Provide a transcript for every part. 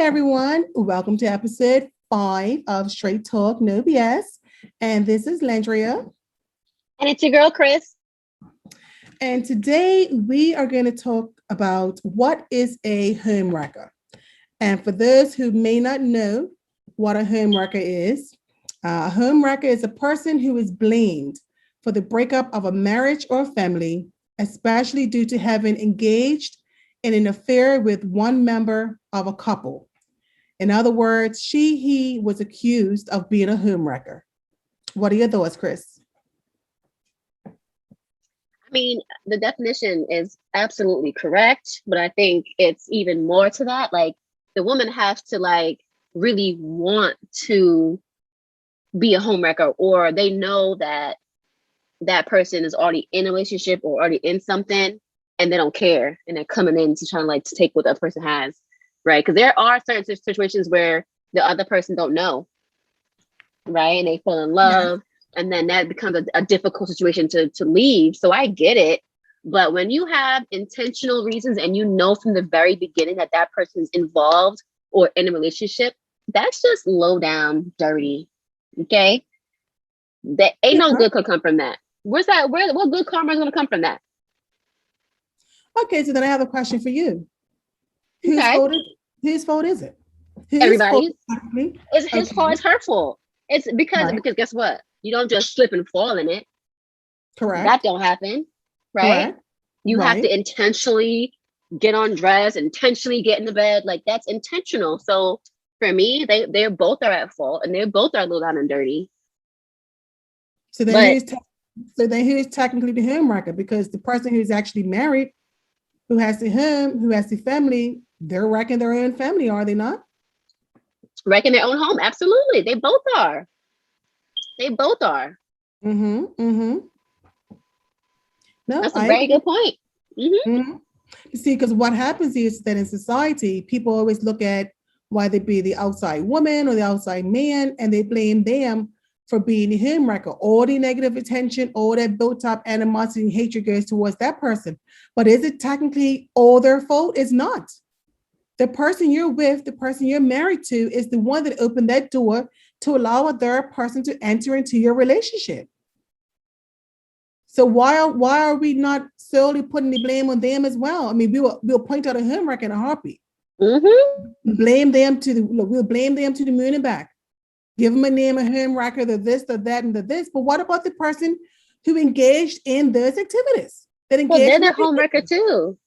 everyone. Welcome to episode 5 of Straight Talk No BS. And this is Landria. And it's your girl, Chris. And today we are going to talk about what is a homewrecker. And for those who may not know what a homewrecker is, a homewrecker is a person who is blamed for the breakup of a marriage or family, especially due to having engaged in an affair with one member of a couple. In other words, he was accused of being a homewrecker. What are your thoughts, Chris? I mean, the definition is absolutely correct, but I think it's even more to that. Like, the woman has to really want to be a homewrecker, or they know that that person is already in a relationship or already in something, and they don't care, and they're coming in to try to take what that person has, right? Because there are certain situations where the other person don't know, right? And they fall in love, and then that becomes a difficult situation to leave. So I get it. But when you have intentional reasons and you know from the very beginning that that person's involved or in a relationship, that's just low down dirty, okay? That ain't no good could come from that. What good karma is going to come from that? Okay, so then I have a question for you. Whose fault is it? Everybody's. It's his fault. It's her fault. It's because guess what? You don't just slip and fall in it. Correct. That don't happen, right? Correct. You have to intentionally get undressed, intentionally get in the bed. Like, that's intentional. So for me, they both are at fault, and they both are low down and dirty. So then who's technically the homewrecker? Because the person who's actually married, who has the home, who has the family, they're wrecking their own family, are they not? Wrecking their own home, absolutely. They both are. Mm-hmm. Mm-hmm. No, that's a very good point. Mm-hmm. Mm-hmm. You see, because what happens is that in society, people always look at why they be the outside woman or the outside man, and they blame them for being the homewrecker. All the negative attention, all that built-up animosity and hatred goes towards that person. But is it technically all their fault? It's not. The person you're with, the person you're married to, is the one that opened that door to allow a third person to enter into your relationship. So why are we not solely putting the blame on them as well? I mean, we'll point out a homewrecker in a heartbeat. Mm-hmm. We'll blame them to the moon and back. Give them a name, a homewrecker, the this, the that, and the this. But what about the person who engaged in those activities? They're the homewrecker too.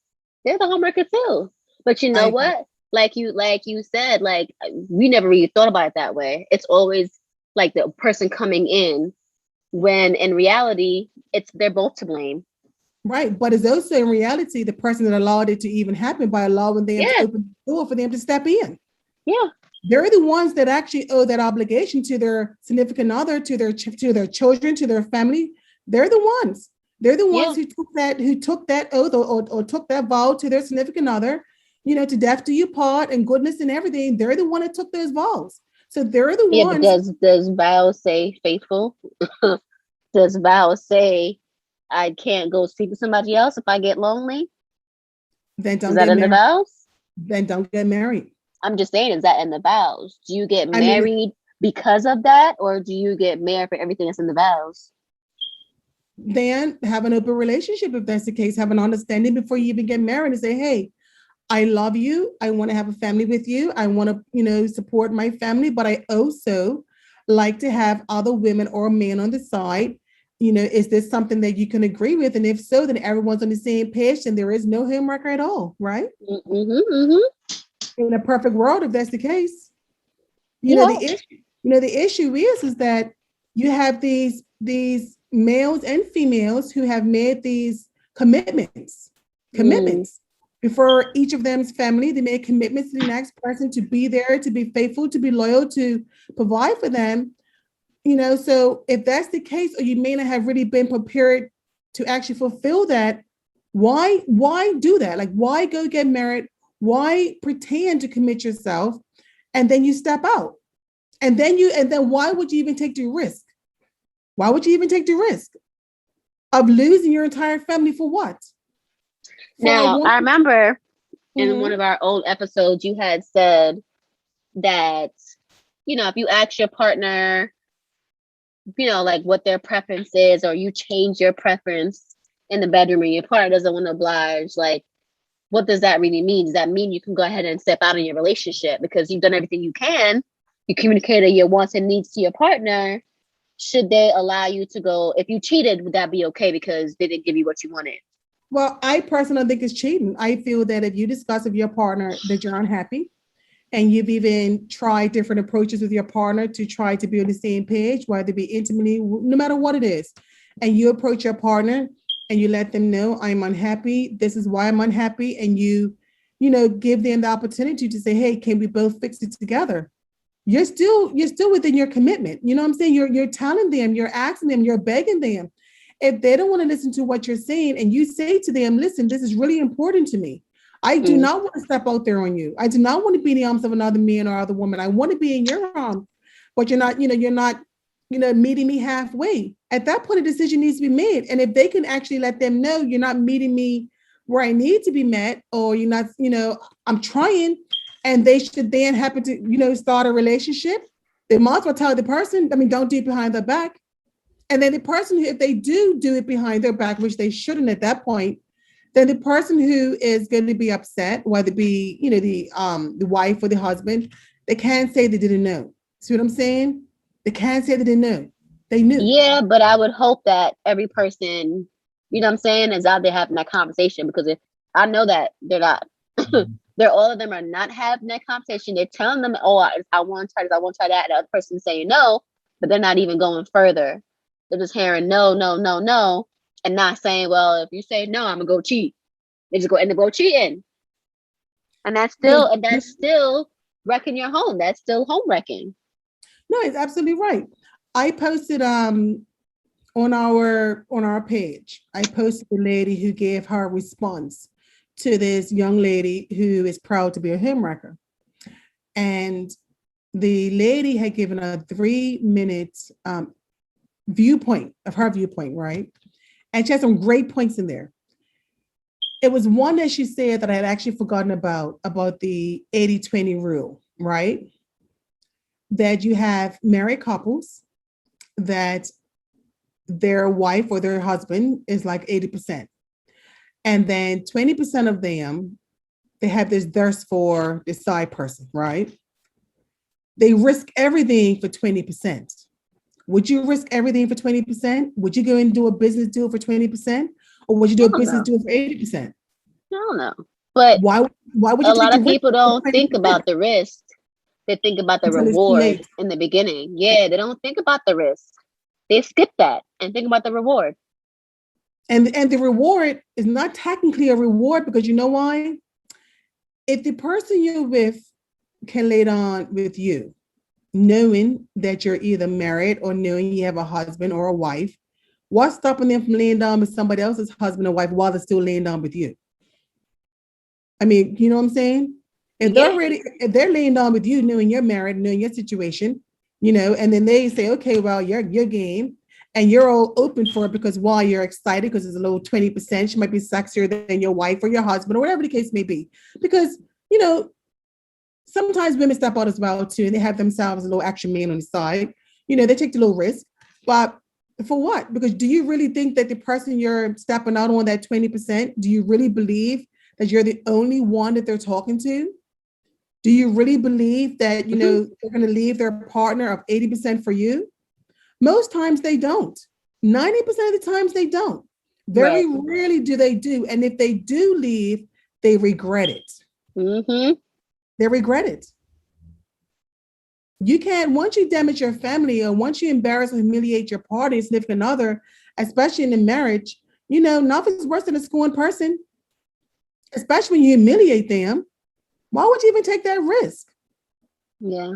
They're the homewrecker too. But you know what? Like you said, we never really thought about it that way. It's always like the person coming in, when in reality, they're both to blame. Right. But it's also in reality the person that allowed it to even happen by allowing them to open the door for them to step in. Yeah. They're the ones that actually owe that obligation to their significant other, to their children, to their family. They're the ones. They're the ones who took that oath or took that vow to their significant other, to death do you part and goodness and everything. They're the one that took those vows. So they're the ones. But does vow say faithful? Does vow say I can't go sleep with somebody else if I get lonely? Then don't Is that in the vows? Then don't get married. I'm just saying, is that in the vows? Do you get married because of that, or do you get married for everything that's in the vows? Then have an open relationship if that's the case. Have an understanding before you even get married and say, hey, I love you. I want to have a family with you. I want to, support my family, but I also like to have other women or men on the side. Is this something that you can agree with? And if so, then everyone's on the same page and there is no homewrecker at all, right? Mm-hmm, mm-hmm. In a perfect world, if that's the case, the issue is that you have these males and females who have made these commitments before each of them's family. They made commitments to the next person to be there, to be faithful, to be loyal, to provide for them. So if that's the case, or you may not have really been prepared to actually fulfill that, why do that? Like, why go get married? Why pretend to commit yourself and then you step out? And then why would you even take the risk? Why would you even take the risk of losing your entire family for what? Now, I remember in one of our old episodes, you had said that, if you ask your partner, like what their preference is, or you change your preference in the bedroom and your partner doesn't want to oblige, like, what does that really mean? Does that mean you can go ahead and step out of your relationship because you've done everything you can? You communicated your wants and needs to your partner. Should they allow you to go? If you cheated, would that be okay because they didn't give you what you wanted? Well, I personally think it's cheating. I feel that if you discuss with your partner that you're unhappy, and you've even tried different approaches with your partner to try to be on the same page, whether it be intimately, no matter what it is, and you approach your partner and you let them know, I'm unhappy, this is why I'm unhappy, and you give them the opportunity to say, hey, can we both fix it together? You're still within your commitment. You know what I'm saying? You're telling them, you're asking them, you're begging them. If they don't want to listen to what you're saying, and you say to them, listen, this is really important to me. I do not want to step out there on you. I do not want to be in the arms of another man or other woman. I want to be in your arms, but you're not meeting me halfway. At that point, a decision needs to be made. And if they can actually let them know you're not meeting me where I need to be met, or you're not, I'm trying, and they should then happen to, start a relationship, they might as well tell the person, don't do it behind their back. And then the person, if they do it behind their back, which they shouldn't at that point, then the person who is going to be upset, whether it be, the wife or the husband, they can't say they didn't know. See what I'm saying? They can't say they didn't know. They knew. Yeah, but I would hope that every person, is out there having that conversation, because if I know that they're not, all of them are not having that conversation. They're telling them, oh, I want to try this, I want to try that. And the other person saying no, but they're not even going further. They're just hearing no, no, no, no, and not saying, well, if you say no, I'm gonna go cheat. They just go end up go cheating, and that's still wrecking your home. That's still home wrecking. No, it's absolutely right. I posted on our page. I posted the lady who gave her response to this young lady who is proud to be a homewrecker, and the lady had given a 3-minute viewpoint of her viewpoint, right? And she had some great points in there. It was one that she said that I had actually forgotten about the 80-20 rule, right? That you have married couples that their wife or their husband is like 80%. And then 20% of them, they have this thirst for this side person, right? They risk everything for 20%. Would you risk everything for 20%? Would you go and do a business deal for 20%? Or would you do a business deal for 80%? I don't know. But why would you a lot of people don't think 20%? about the risk. They think about the reward in the beginning. Yeah, they don't think about the risk. They skip that and think about the reward. And the reward is not technically a reward, because you know why? If the person you're with can lay down with you, knowing that you're either married or knowing you have a husband or a wife, what's stopping them from laying down with somebody else's husband or wife while they're still laying down with you? I mean, you know what I'm saying? If they're laying down with you, knowing you're married, knowing your situation, and then they say, okay, well, you're game, and you're all open for it because why? You're excited because it's a little 20%. She might be sexier than your wife or your husband or whatever the case may be. Because, sometimes women step out as well too, and they have themselves a little action man on the side. They take the little risk, but for what? Because do you really think that the person you're stepping out on, that 20%, do you really believe that you're the only one that they're talking to? Do you really believe that, they're going to leave their partner of 80% for you? Most times they don't. 90% of the times they don't. Very rarely do they do. And if they do leave, they regret it. Mm-hmm. They regret it. You can't, once you damage your family, or once you embarrass or humiliate your partner, significant other, especially in a marriage, nothing's worse than a scorned person, especially when you humiliate them. Why would you even take that risk? Yeah.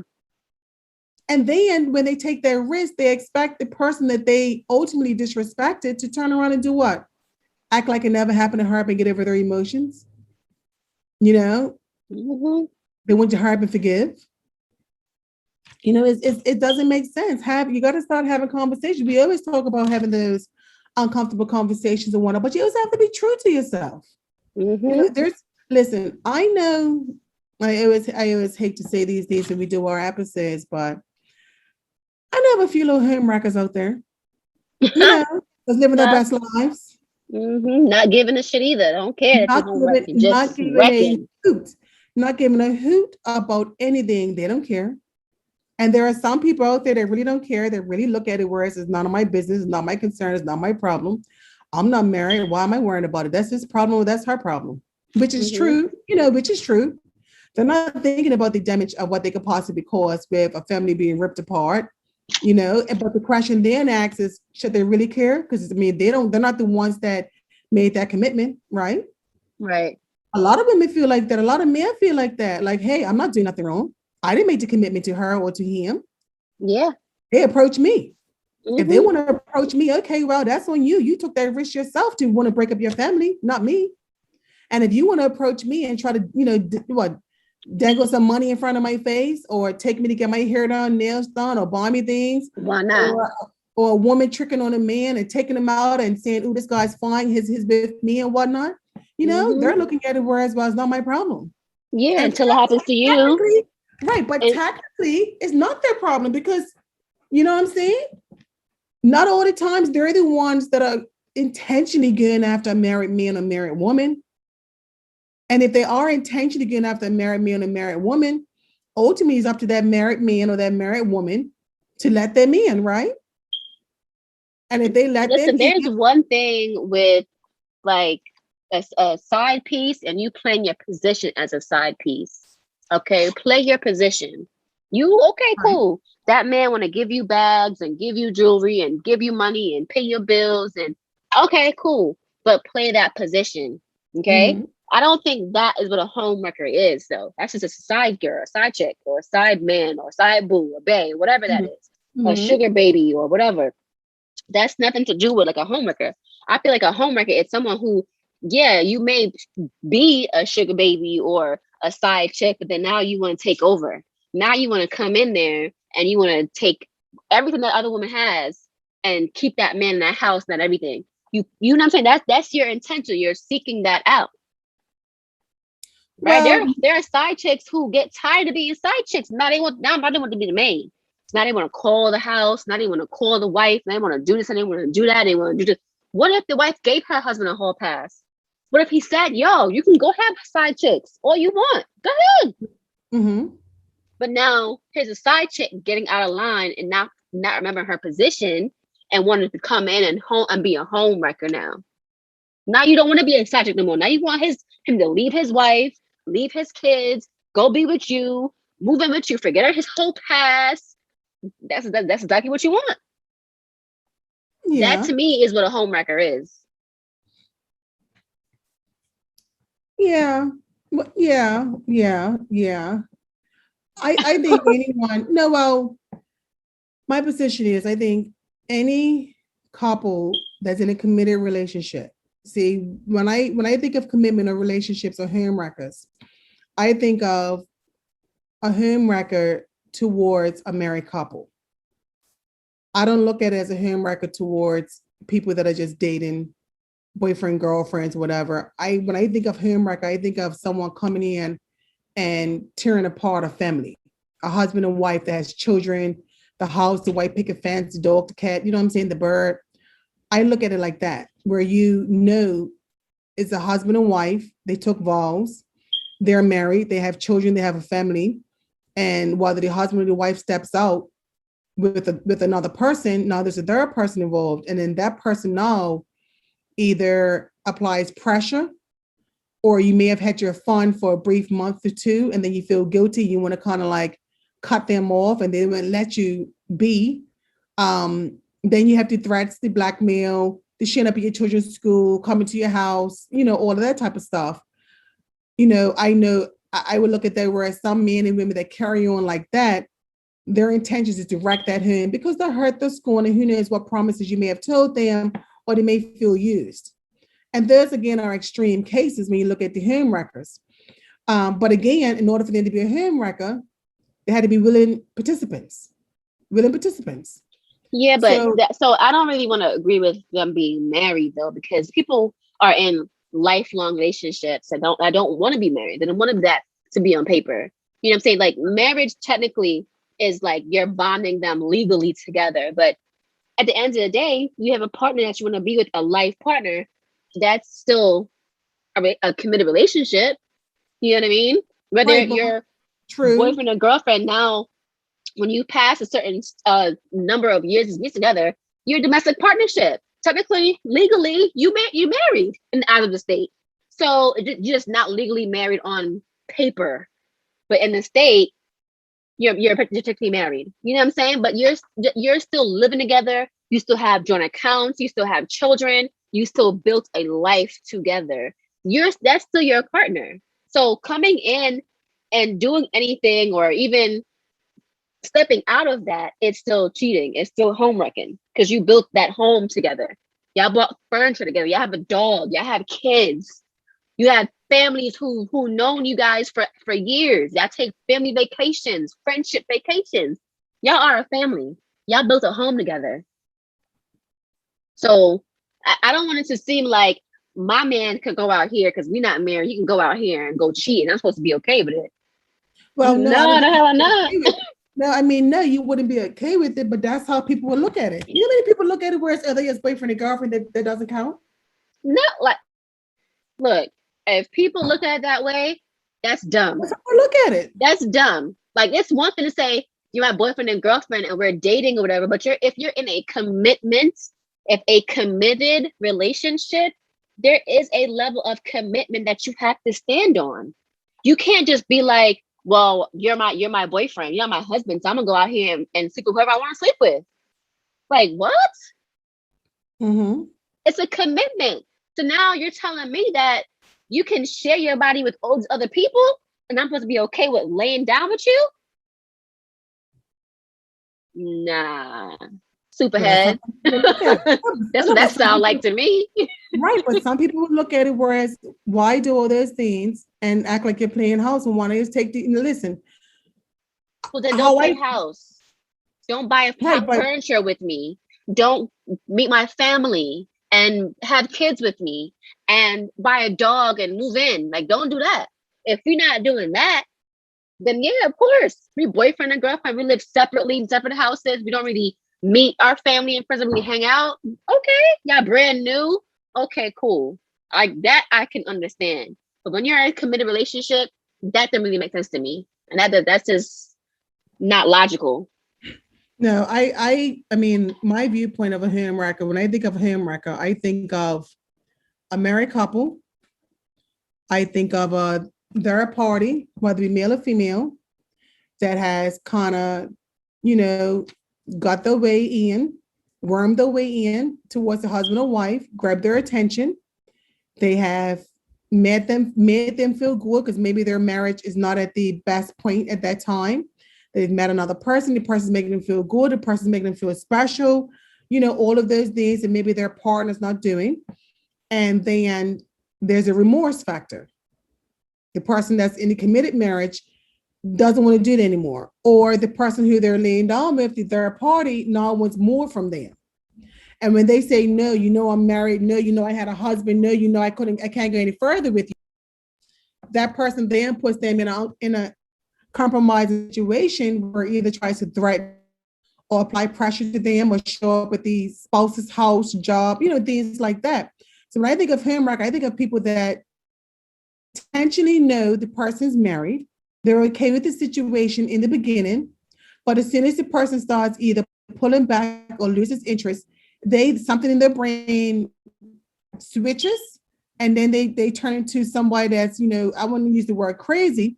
And then when they take that risk, they expect the person that they ultimately disrespected to turn around and do what? Act like it never happened to her and get over their emotions. Mm-hmm. They want to hurry up and forgive. It doesn't make sense. You got to start having conversations. We always talk about having those uncomfortable conversations and whatnot, but you also have to be true to yourself. Mm-hmm. Listen, I know I always hate to say these days when we do our episodes, but I know of a few little homewreckers out there, that's living their Not, best lives. not giving a shit either. Don't care if you're homeworking, Not just giving a wrecking. hoot, not giving a hoot about anything. They don't care. And there are some people out there that really don't care. They really look at it whereas it's none of my business, it's not my concern, it's not my problem. I'm not married. Why am I worrying about it? That's his problem. That's her problem, which is Mm-hmm. true, which is true. They're not thinking about the damage of what they could possibly cause with a family being ripped apart, but the question then asks is, should they really care? Because I mean, they're not the ones that made that commitment, right? Right. A lot of women feel like that. A lot of men feel like that. Like, hey, I'm not doing nothing wrong. I didn't make the commitment to her or to him. Yeah. They approach me. If they Mm-hmm. want to approach me, okay, well, that's on you. You took that risk yourself to want to break up your family, not me. And if you want to approach me and try to, dangle some money in front of my face or take me to get my hair done, nails done, or buy me things, Why not? or a woman tricking on a man and taking him out and saying, oh, this guy's fine, his with me and whatnot, they're looking at it whereas, well, it's not my problem. Yeah, And until it happens to you. Right, but And technically, it's not their problem because, you know what I'm saying? Not all the times they're the ones that are intentionally going after a married man or married woman. And if they are intentionally going after a married man or married woman, ultimately it's up to that married man or that married woman to let them in, right? And if they let them listen, in, there's one thing with like a side piece and you playing your position as a side piece. Okay, play your position. You okay, cool. That man want to give you bags and give you jewelry and give you money and pay your bills and okay, cool. But play that position. Okay. mm-hmm. I don't think that is what a homewrecker is, though. That's just a side girl, a side chick, or a side man, or a side boo, or bae, whatever that is, a Mm-hmm. sugar baby, or whatever. That's nothing to do with like a homewrecker. I feel like a homewrecker is someone who, yeah, you may be a sugar baby or a side chick, but then now you want to take over. Now you want to come in there and you want to take everything that other woman has and keep that man in that house, not everything. You know what I'm saying? That's your intention. You're seeking that out. Right? Well, There are side chicks who get tired of being side chicks. Now they want to be the main. Now they want to call the house. Now they want to call the wife. Now they want to do this and they want to do that. They want to do this. What if the wife gave her husband a whole pass? What if he said, yo, you can go have side chicks all you want. Go ahead. mm-hmm. But now here's a side chick getting out of line and not remembering her position and wanting to come in and be a home wrecker now. Now you don't want to be a side chick no more. Now you want him to leave his wife, leave his kids, go be with you, move in with you, forget his whole past. That's exactly what you want. Yeah. That to me is what a homewrecker is. Yeah. Yeah. I think anyone, no, well, my position is I think any couple that's in a committed relationship. See, when I think of commitment or relationships or homewreckers, I think of a homewrecker towards a married couple. I don't look at it as a homewrecker towards people that are just dating, boyfriend, girlfriends, whatever. When I think of homewrecker, I think of someone coming in and tearing apart a family, a husband and wife that has children, the house, the white picket fence, the dog, the cat, you know what I'm saying, the bird. I look at it like that, where it's a husband and wife, they took vows, they're married, they have children, they have a family, and whether the husband or the wife steps out with another person, now there's a third person involved, and then that person now either applies pressure, or you may have had your fun for a brief month or two, and then you feel guilty, you want to kind of like cut them off, and they won't let you be. Then you have to threats, the blackmail, the showing up at your children's school, coming to your house, all of that type of stuff. I know I would look at that, whereas some men and women that carry on like that, their intentions is to wreck that home because they hurt, they're scorned, and who knows what promises you may have told them, or they may feel used. And those, again, are extreme cases when you look at the home wreckers. But again, in order for them to be a home wrecker, they had to be willing participants. Yeah, but so I don't really want to agree with them being married though, because people are in lifelong relationships that don't want to be married. They don't want to be that to be on paper. You know what I'm saying? Like marriage technically is like you're bonding them legally together. But at the end of the day, you have a partner that you want to be with, a life partner. That's still a committed relationship. You know what I mean? Whether Right, you're true. boyfriend or girlfriend, now when you pass a certain number of years together, you're a domestic partnership. Technically, legally, you married in out of the state. So you're just not legally married on paper, but in the state, you're particularly married. You know what I'm saying? But you're still living together. You still have joint accounts. You still have children. You still built a life together. That's still your partner. So coming in and doing anything or even stepping out of that, it's still cheating. It's still home wrecking because you built that home together. Y'all bought furniture together. Y'all have a dog. Y'all have kids. You have families who known you guys for years. Y'all take family vacations, friendship vacations. Y'all are a family. Y'all built a home together. So I don't want it to seem like my man could go out here because we're not married. He can go out here and go cheat, and I'm supposed to be okay with it. Well, no, I No, don't the think hell I'm you'd be not. okay with it. No, I mean, no, you wouldn't be okay with it, but that's how people would look at it. You know how many people look at it where it's other as boyfriend and girlfriend that doesn't count? Not like, look, if people look at it that way, that's dumb. That's how they look at it. That's dumb. Like it's one thing to say you're my boyfriend and girlfriend and we're dating or whatever, but if you're in a commitment, if a committed relationship, there is a level of commitment that you have to stand on. You can't just be like, well, you're my boyfriend, you're my husband, so I'm gonna go out here and sleep with whoever I want to sleep with. Like what? Mm-hmm. It's a commitment. So now you're telling me that you can share your body with all these other people and I'm supposed to be okay with laying down with you? Nah. But that's how Superhead. people look at it. That's what No, that but some sounds like people, to me. right, but some people would look at it whereas why do all those things and act like you're playing house and want to just take the listen. Well, then don't How play I house. Don't buy a right, but furniture with me. Don't meet my family and have kids with me and buy a dog and move in. Like, don't do that. If you're not doing that, then yeah, of course. We boyfriend and girlfriend. We live separately in separate houses. We don't really meet our family and friends and we hang out. Okay, y'all brand new. Okay, cool. Like that I can understand. But when you're in a committed relationship, that doesn't really make sense to me. And that's just not logical. no, I mean my viewpoint of a home wrecker, when I think of a home wrecker, I think of a married couple. I think of a third party, whether it be male or female, that has kind of, you know, got their way in, wormed their way in towards the husband or wife, grabbed their attention. They have made them feel good because maybe their marriage is not at the best point at that time. They've met another person, the person's making them feel good, the person's making them feel special, all of those things that maybe their partner's not doing. And then there's a remorse factor. The person that's in a committed marriage doesn't want to do it anymore. Or the person who they're laying down with, the third party, now wants more from them. And when they say, no, I'm married, no, I had a husband, no, I can't go any further with you. That person then puts them in a compromising situation where either tries to threaten or apply pressure to them or show up at the spouse's house, job, things like that. So when I think of hemorrhage, I think of people that intentionally know the person's married. They're okay with the situation in the beginning, but as soon as the person starts either pulling back or loses interest, something in their brain switches, and then they turn into somebody that's, I wouldn't use the word crazy,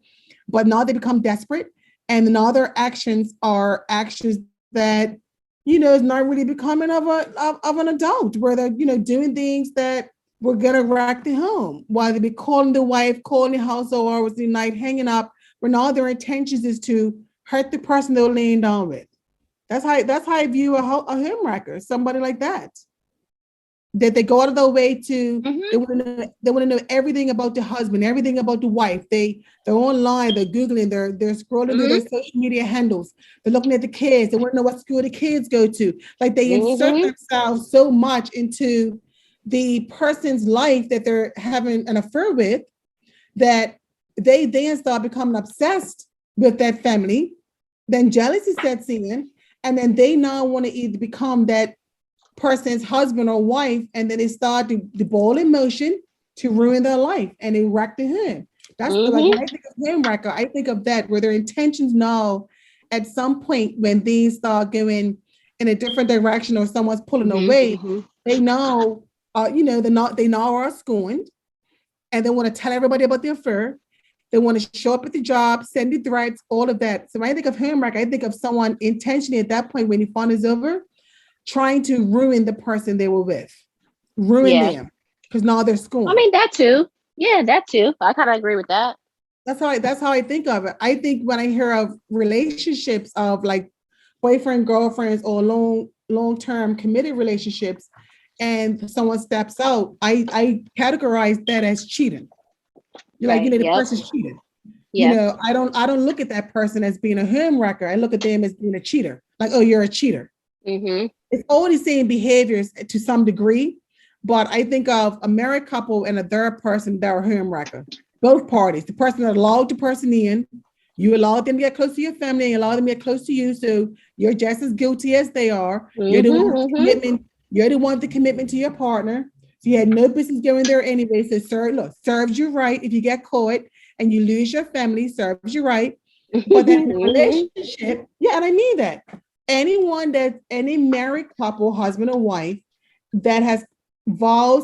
but now they become desperate, and now their actions are actions that, is not really becoming of an adult, where they're, doing things that were gonna wreck the home, while they be calling the wife, calling the house hours the night, hanging up, when all their intentions is to hurt the person they're laying down with. That's how I view a home wrecker, somebody like that. That they go out of their way to, they want to know everything about the husband, everything about the wife. They're online, they're Googling, they're scrolling through their social media handles, they're looking at the kids, they want to know what school the kids go to. Like they insert themselves so much into the person's life that they're having an affair with, that they then start becoming obsessed with that family. Then jealousy sets in, and then they now want to either become that person's husband or wife, and then they start the ball in motion to ruin their life and they wreck the home. That's like when I think of home wrecker, I think of that where their intentions now at some point when things start going in a different direction or someone's pulling away, they know, they now are scorned and they want to tell everybody about their affair. They want to show up at the job, send the threats, all of that. So when I think of home wrecker, I think of someone intentionally at that point when the fun is over, trying to ruin the person they were with, ruin them, because now they're scorned. I mean, that too. Yeah, that too. I kind of agree with that. That's how I think of it. I think when I hear of relationships of like boyfriend, girlfriends, or long-term committed relationships, and someone steps out, I categorize that as cheating. Like, the person's cheating. I don't look at that person as being a home wrecker. I look at them as being a cheater. Like, oh, you're a cheater. It's already same behaviors to some degree, but I think of a married couple and a third person that are home wrecker. Both parties, the person that allowed the person in, you allowed them to get close to your family, and you allowed them to get close to you, so you're just as guilty as they are. You're the one with the commitment. You're the one with the commitment to your partner. So you had no business going there anyway. So serves you right if you get caught and you lose your family, serves you right. But then in a relationship, and I mean that. Any married couple, husband or wife, that has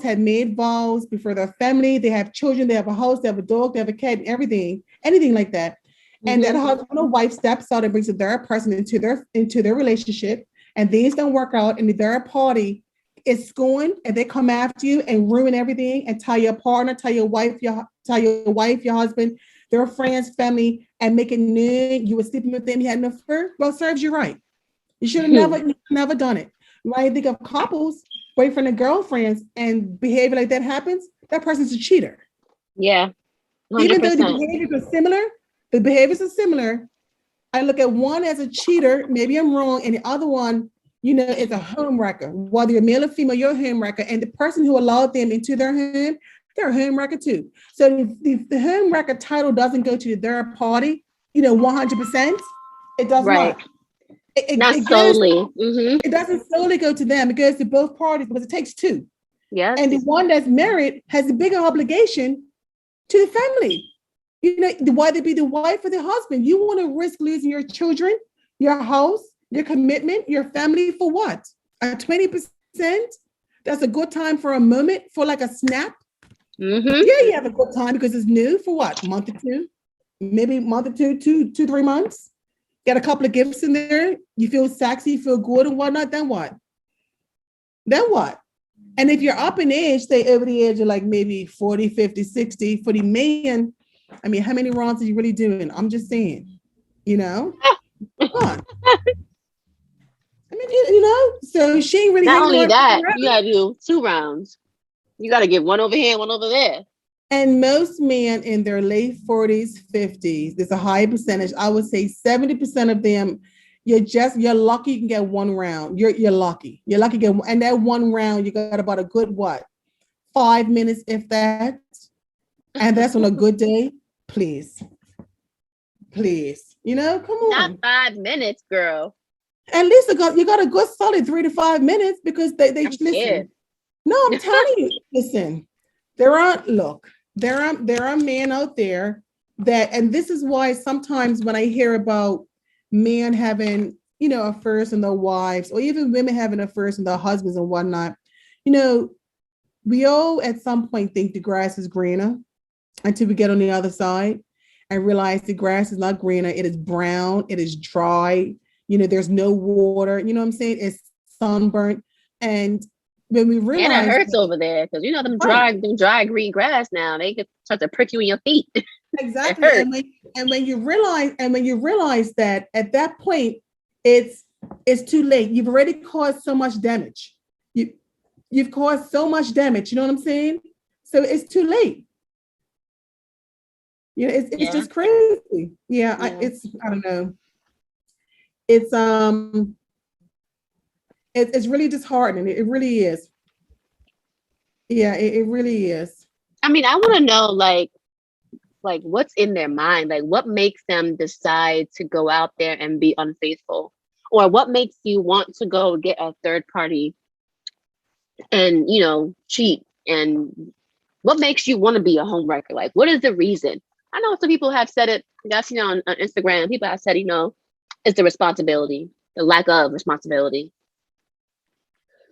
had made vows before their family, they have children, they have a house, they have a dog, they have a cat, anything like that. And that husband or wife steps out and brings a third person into their relationship, and things don't work out, and the third party is scorned, and they come after you and ruin everything and tell your partner, tell your wife, your husband, their friends, family, and make it known you were sleeping with them, you had an affair. Well, serves you right. You should have never done it. When I think of couples, boyfriend and girlfriends, and behavior like that happens, that person's a cheater. Yeah. 100%. Even though the behaviors are similar, I look at one as a cheater, maybe I'm wrong, and the other one, is a home wrecker. Whether you're male or female, you're a home wrecker. And the person who allowed them into their home, they're a home wrecker too. So the home wrecker title doesn't go to the third party, 100%. It does not. Not solely. It doesn't solely go to them. It goes to both parties because it takes two. Yes. And the one that's married has a bigger obligation to the family. Whether it be the wife or the husband, you want to risk losing your children, your house, your commitment, your family for what? A 20%? That's a good time for a moment, for like a snap. Yeah, you have a good time because it's new for what? Month or two, maybe month or two, 3 months. Get a couple of gifts in there. You feel sexy, you feel good and whatnot. Then what? And if you're up in age, stay over the age of like maybe 40, 50, 60, for the man, I mean, how many rounds are you really doing? I'm just saying, come on. I mean, so she ain't really. Not only that, you gotta do 2 rounds. You gotta give one over here, one over there. And most men in their late 40s, 50s, there's a high percentage. I would say 70% of them, you're lucky you can get 1 round. You're lucky. You're lucky to get, and that 1 round, you got about a good 5 minutes, if that. And that's on a good day. Please. Come on. Not 5 minutes, girl. At least you got a good solid 3 to 5 minutes because they listen. Scared. No, I'm telling you, listen. There are men out there that, and this is why sometimes when I hear about men having, affairs in their wives, or even women having affairs in their husbands and whatnot, we all at some point think the grass is greener until we get on the other side and realize the grass is not greener. It is brown. It is dry. There's no water. You know what I'm saying? It's sunburnt. And when we realize, and it hurts over there because them dry green grass now, they could start to prick you in your feet. Exactly. And when you realize that at that point it's too late. You've already caused so much damage. You've caused so much damage. You know what I'm saying? So it's too late. It's just crazy. Yeah. I don't know. It's really disheartening. It really is. Yeah, it really is. I mean, I want to know, like like what's in their mind? Like what makes them decide to go out there and be unfaithful? Or what makes you want to go get a third party and, you know, cheat? And what makes you want to be a homewrecker? Like, what is the reason? I know some people have said it, I've seen it on Instagram. People have said, you know, it's the responsibility, the lack of responsibility.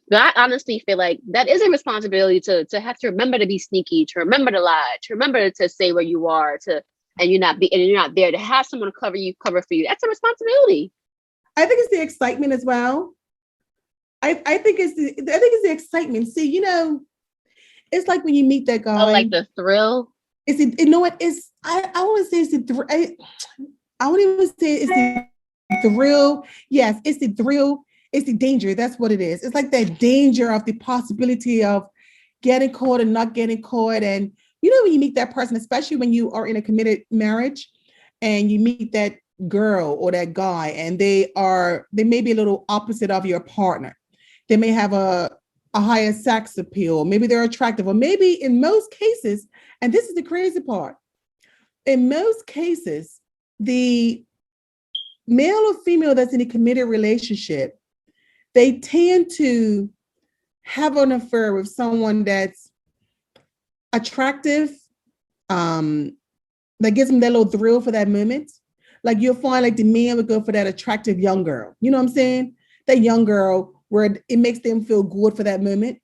But I honestly feel like that is a responsibility to have to remember to be sneaky, to remember to lie, to remember to say where you are, to and you're not there, to have someone cover for you. That's a responsibility. I think it's the excitement as well. I think it's the excitement. See, you know, it's like when you meet that guy. Oh, like the thrill. It's you know what? It's I wouldn't say it's I wouldn't even say it's the thrill. Yes, it's the thrill. It's the danger. That's what it is. It's like that danger of the possibility of getting caught and not getting caught. And you know, when you meet that person, especially when you are in a committed marriage and you meet that girl or that guy, and they may be a little opposite of your partner. They may have a higher sex appeal. Maybe they're attractive, or maybe in most cases, and this is the crazy part, in most cases, the male or female that's in a committed relationship, they tend to have an affair with someone that's attractive, that gives them that little thrill for that moment. Like you'll find like the man would go for that attractive young girl. You know what I'm saying? That young girl where it makes them feel good for that moment.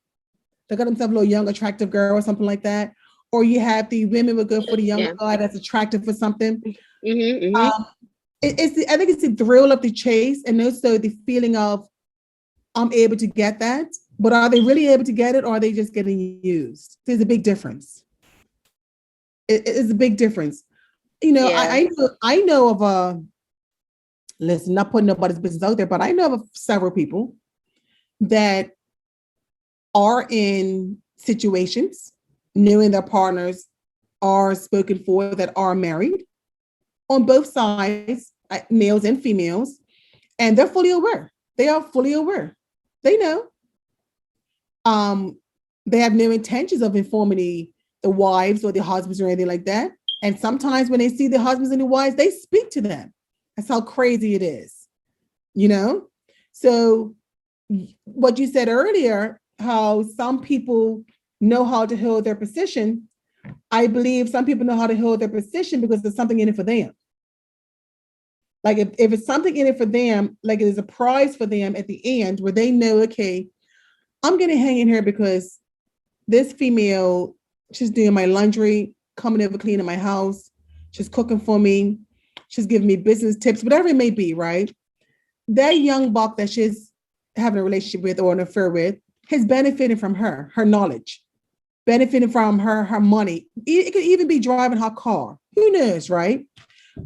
They got themselves a little young, attractive girl or something like that. Or you have the women would go for the young guy that's attractive for something. Mm-hmm, mm-hmm. I think it's the thrill of the chase and also the feeling of I'm able to get that. But are they really able to get it, or are they just getting used? There's a big difference. It's a big difference. You know, yeah. I know of listen, not putting nobody's business out there, but I know of several people that are in situations knowing their partners are spoken for, that are married on both sides, males and females, and they're fully aware. They are fully aware. They know. They have no intentions of informing the wives or the husbands or anything like that. And sometimes when they see the husbands and the wives, they speak to them. That's how crazy it is, you know? So what you said earlier, how some people know how to hold their position. I believe some people know how to hold their position because there's something in it for them. Like if it's something in it for them, like it is a prize for them at the end where they know, okay, I'm going to hang in here because this female, she's doing my laundry, coming over, cleaning my house, she's cooking for me, she's giving me business tips, whatever it may be, right? That young buck that she's having a relationship with or an affair with is benefiting from her knowledge, benefiting from her money. It could even be driving her car. Who knows, right?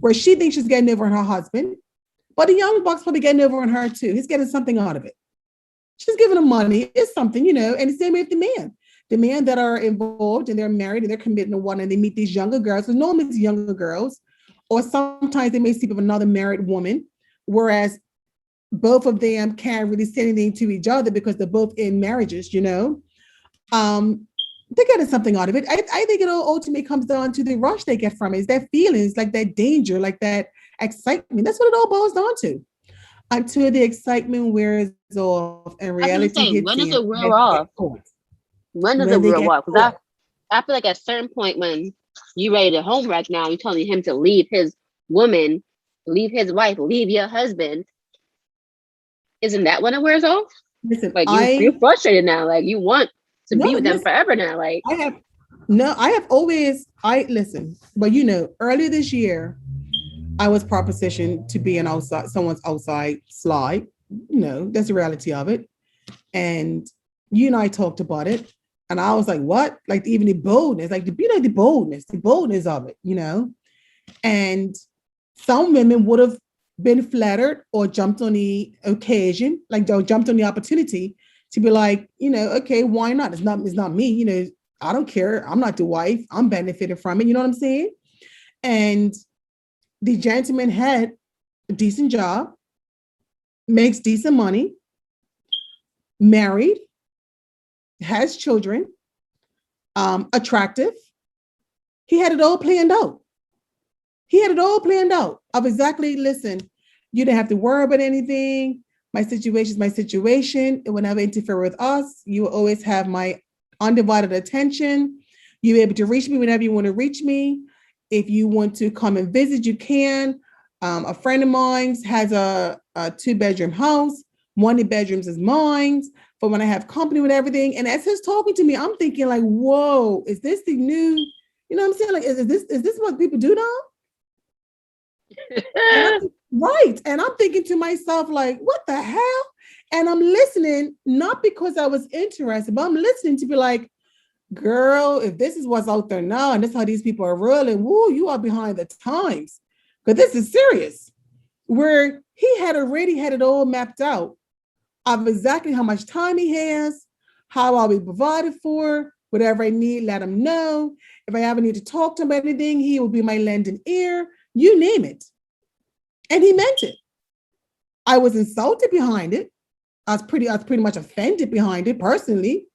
Where she thinks she's getting over on her husband, but the young buck's probably getting over on her too. He's getting something out of it. She's giving him money. It's something, you know, and the same way with the man. The men that are involved and they're married and they're committing to one and they meet these younger girls. So normally it's younger girls, or sometimes they may sleep with another married woman, whereas both of them can't really say anything to each other because they're both in marriages, you know. They're getting something out of it. I think it all ultimately comes down to the rush they get from it. It's that feelings, like that danger, like that excitement. That's what it all boils down to. Until the excitement wears off and reality hits When does in. it wear off? When does it wear off? Because I feel like at a certain point when you ready to home wreck now, you're telling him to leave his woman, leave his wife, leave your husband. Isn't that when it wears off? Listen, like you're frustrated now. Like you want to be with them forever now. Like I have always listen, but you know, earlier this year, I was propositioned to be someone's outside slide. You know, that's the reality of it. And you and I talked about it. And I was like, what? Like even the boldness, like the boldness of it, you know? And some women would have been flattered or jumped on the occasion, like they jumped on the opportunity to be like, you know, okay, why not? It's not me, you know, I don't care. I'm not the wife. I'm benefiting from it. You know what I'm saying? And the gentleman had a decent job, makes decent money, married, has children, attractive. He had it all planned out. He had it all planned out of exactly, listen, you didn't have to worry about anything. My situation is my situation. It will never interfere with us. You will always have my undivided attention. You'll be able to reach me whenever you want to reach me. If you want to come and visit, you can. A friend of mine has a 2-bedroom house. One of the bedrooms is mine for when I have company with everything. And as he's talking to me, I'm thinking like, whoa, is this the new, you know what I'm saying? Like, is this what people do now? Right. And I'm thinking to myself, like, what the hell? And I'm listening, not because I was interested, but I'm listening to be like, girl, if this is what's out there now, and this is how these people are rolling, woo, you are behind the times. Because this is serious. Where he had already had it all mapped out of exactly how much time he has, how I'll be provided for, whatever I need, let him know. If I ever need to talk to him about anything, he will be my lending ear, you name it. And he meant it. I was insulted behind it. I was pretty much offended behind it personally.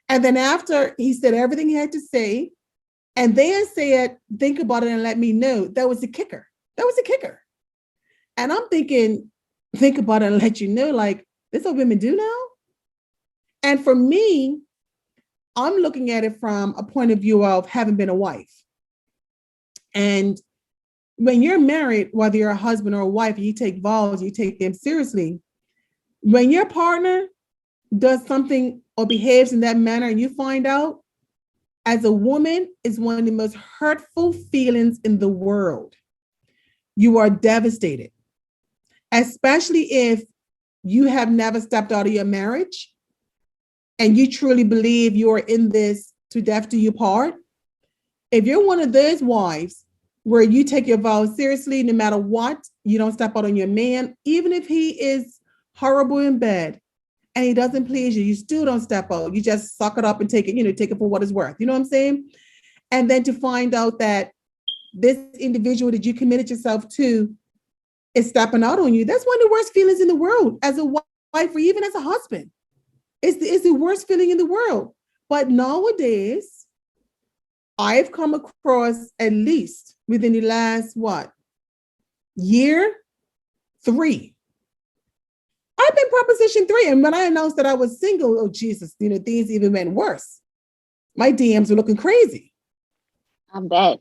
And then after he said everything he had to say, and then said, think about it and let me know, that was the kicker. That was the kicker. And I'm thinking, think about it and let you know, like, this is what women do now. And for me, I'm looking at it from a point of view of having been a wife. And when you're married, whether you're a husband or a wife, you take vows, you take them seriously. When your partner does something or behaves in that manner and you find out, as a woman, is one of the most hurtful feelings in the world. You are devastated, especially if you have never stepped out of your marriage and you truly believe you are in this to death do you part. If you're one of those wives where you take your vows seriously, no matter what, you don't step out on your man, even if he is horrible in bed and he doesn't please you, you still don't step out. You just suck it up and take it, take it for what it's worth. You know what I'm saying? And then to find out that this individual that you committed yourself to is stepping out on you, that's one of the worst feelings in the world as a wife or even as a husband. It's the worst feeling in the world. But nowadays, I've come across, at least within the last, year, 3. I've been proposition 3. And when I announced that I was single, oh Jesus, things even went worse. My DMs were looking crazy. I bet.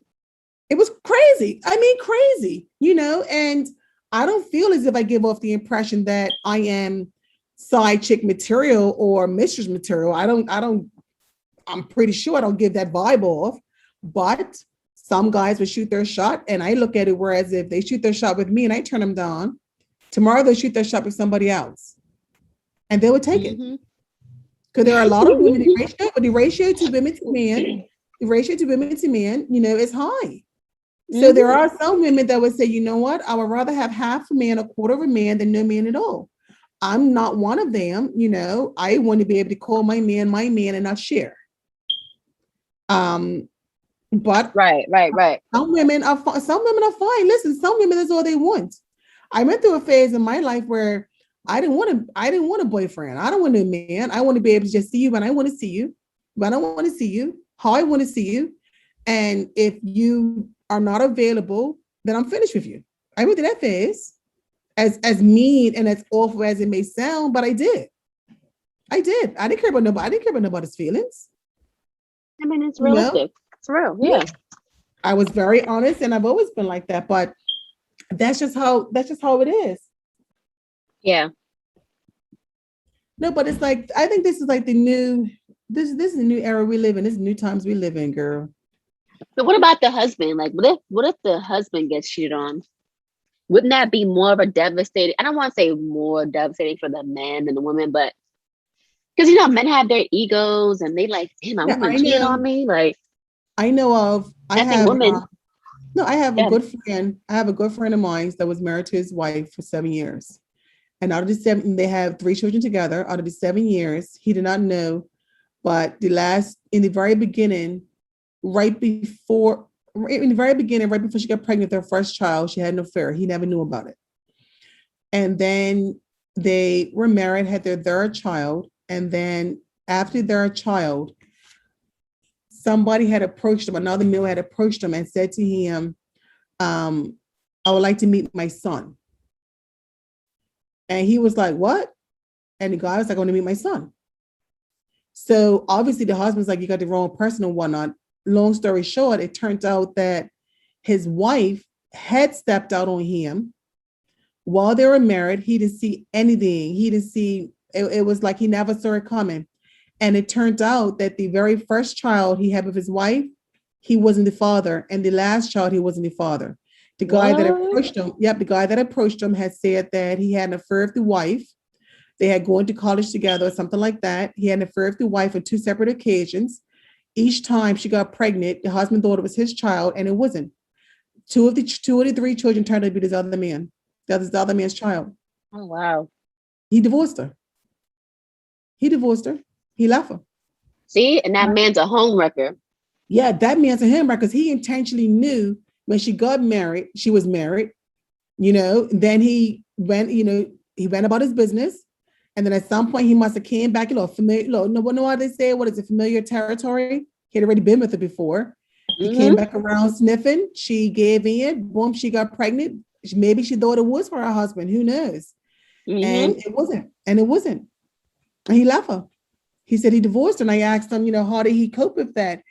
It was crazy. I mean, crazy, and I don't feel as if I give off the impression that I am side chick material or mistress material. I'm pretty sure I don't give that vibe off, but some guys will shoot their shot and I look at it whereas if they shoot their shot with me and I turn them down, tomorrow they'll shoot their shot with somebody else and they will take it. Because there are a lot of women, the ratio to women to men, is high. So there are some women that would say, you know what, I would rather have half a man, a quarter of a man than no man at all. I'm not one of them. I want to be able to call my man and not share. But right. Some women are fine. Listen, some women, that's all they want. I went through a phase in my life where I didn't want a boyfriend. I don't want a man. I want to be able to just see you when I want to see you, when I want to see you, how I want to see you. And if you are not available, then I'm finished with you. I went through that phase, as mean and as awful as it may sound, but I did. I didn't care about nobody. I didn't care about nobody's feelings. I mean, it's realistic. It's real. Yeah. I was very honest, and I've always been like that. But that's just how it is. Yeah. No, but it's like I think this is like the new. This is the new era we live in. This is new times we live in, girl. So what about the husband? Like, what if the husband gets cheated on? Wouldn't that be more of a devastating? I don't want to say more devastating for the man than the woman, but because men have their egos and they like, damn, my woman cheated on me. Like, I know of. I have women. I have a good friend. I have a good friend of mine that was married to his wife for 7 years, and out of the 7, they have 3 children together. Out of the 7 years, he did not know, but in the very beginning, right before she got pregnant with her first child, she had an affair. He never knew about it. And then they were married, had their third child. And then after their child, somebody had approached him, another male had approached him and said to him, I would like to meet my son. And he was like, what? And the guy was like, I want to meet my son. So obviously the husband's like, you got the wrong person and whatnot. Long story short, it turned out that his wife had stepped out on him while they were married. He didn't see anything. He didn't see, it was like he never saw it coming. And it turned out that the very first child he had with his wife, he wasn't the father. And the last child, he wasn't the father. The guy that approached him, the guy that approached him had said that he had an affair with the wife. They had gone to college together or something like that. He had an affair with the wife on two separate occasions. Each time she got pregnant, the husband thought it was his child, and it wasn't. Two of the three children turned out to be this other man. That was the other man's child. Oh, wow. He divorced her. He left her. See, and that man's a homewrecker. Yeah, that man's a homewrecker because he intentionally knew when she got married, she was married, then he went, he went about his business. And then at some point he must have came back, familiar, no, how they say, what is it, familiar territory? He had already been with her before. He came back around sniffing. She gave in. Boom, she got pregnant. Maybe she thought it was for her husband. Who knows? And it wasn't. And he left her. He said he divorced her. And I asked him, how did he cope with that?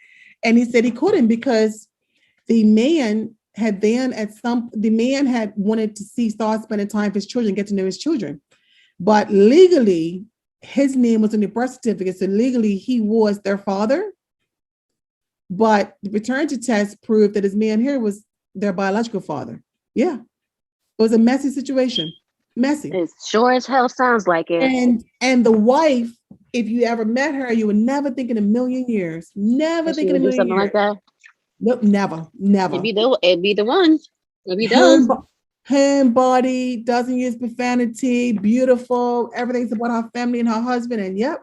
And he said he couldn't because the man had wanted to start spending time with his children, get to know his children. But legally, his name was on the birth certificate. So legally, he was their father. But the paternity test proved that his man here was their biological father. Yeah. It was a messy situation. Messy. It sure as hell sounds like it. And the wife, if you ever met her, you would never think in a million years. Never think in a million something years. Like that. Nope, never. It'd be the one. It'd be those. Him body, doesn't use profanity, beautiful. Everything's about her family and her husband. And yep.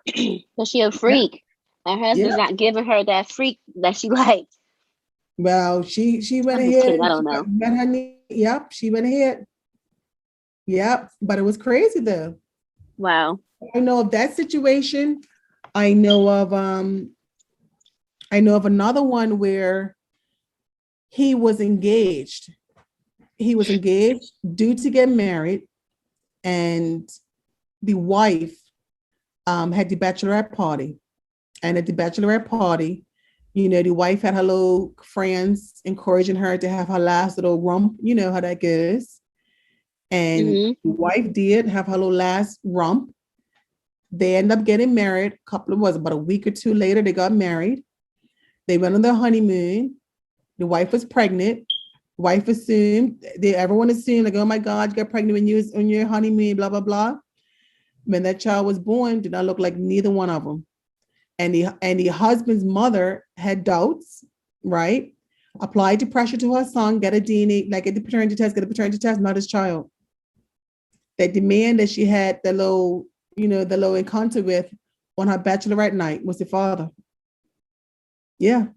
But she a freak. Her husband's not giving her that freak that she liked. Well, she went ahead. I don't know. Met her knee. Yep, she went ahead. Yep, but it was crazy though. Wow. I know of that situation. I know of another one where he was engaged. He was engaged, due to get married, and the wife had the bachelorette party. And at the bachelorette party, the wife had her little friends encouraging her to have her last little rump. You know how that goes. And the wife did have her little last rump. They ended up getting married. About a week or two later, they got married. They went on their honeymoon. The wife was pregnant. Wife assumed, everyone assumed, like, oh my God, you got pregnant when you was on your honeymoon, blah, blah, blah. When that child was born, did not look like neither one of them. And the husband's mother had doubts, right? Applied the pressure to her son, get a DNA, like get the paternity test, not his child. That the man that she had the little encounter with on her bachelorette night was the father. Yeah.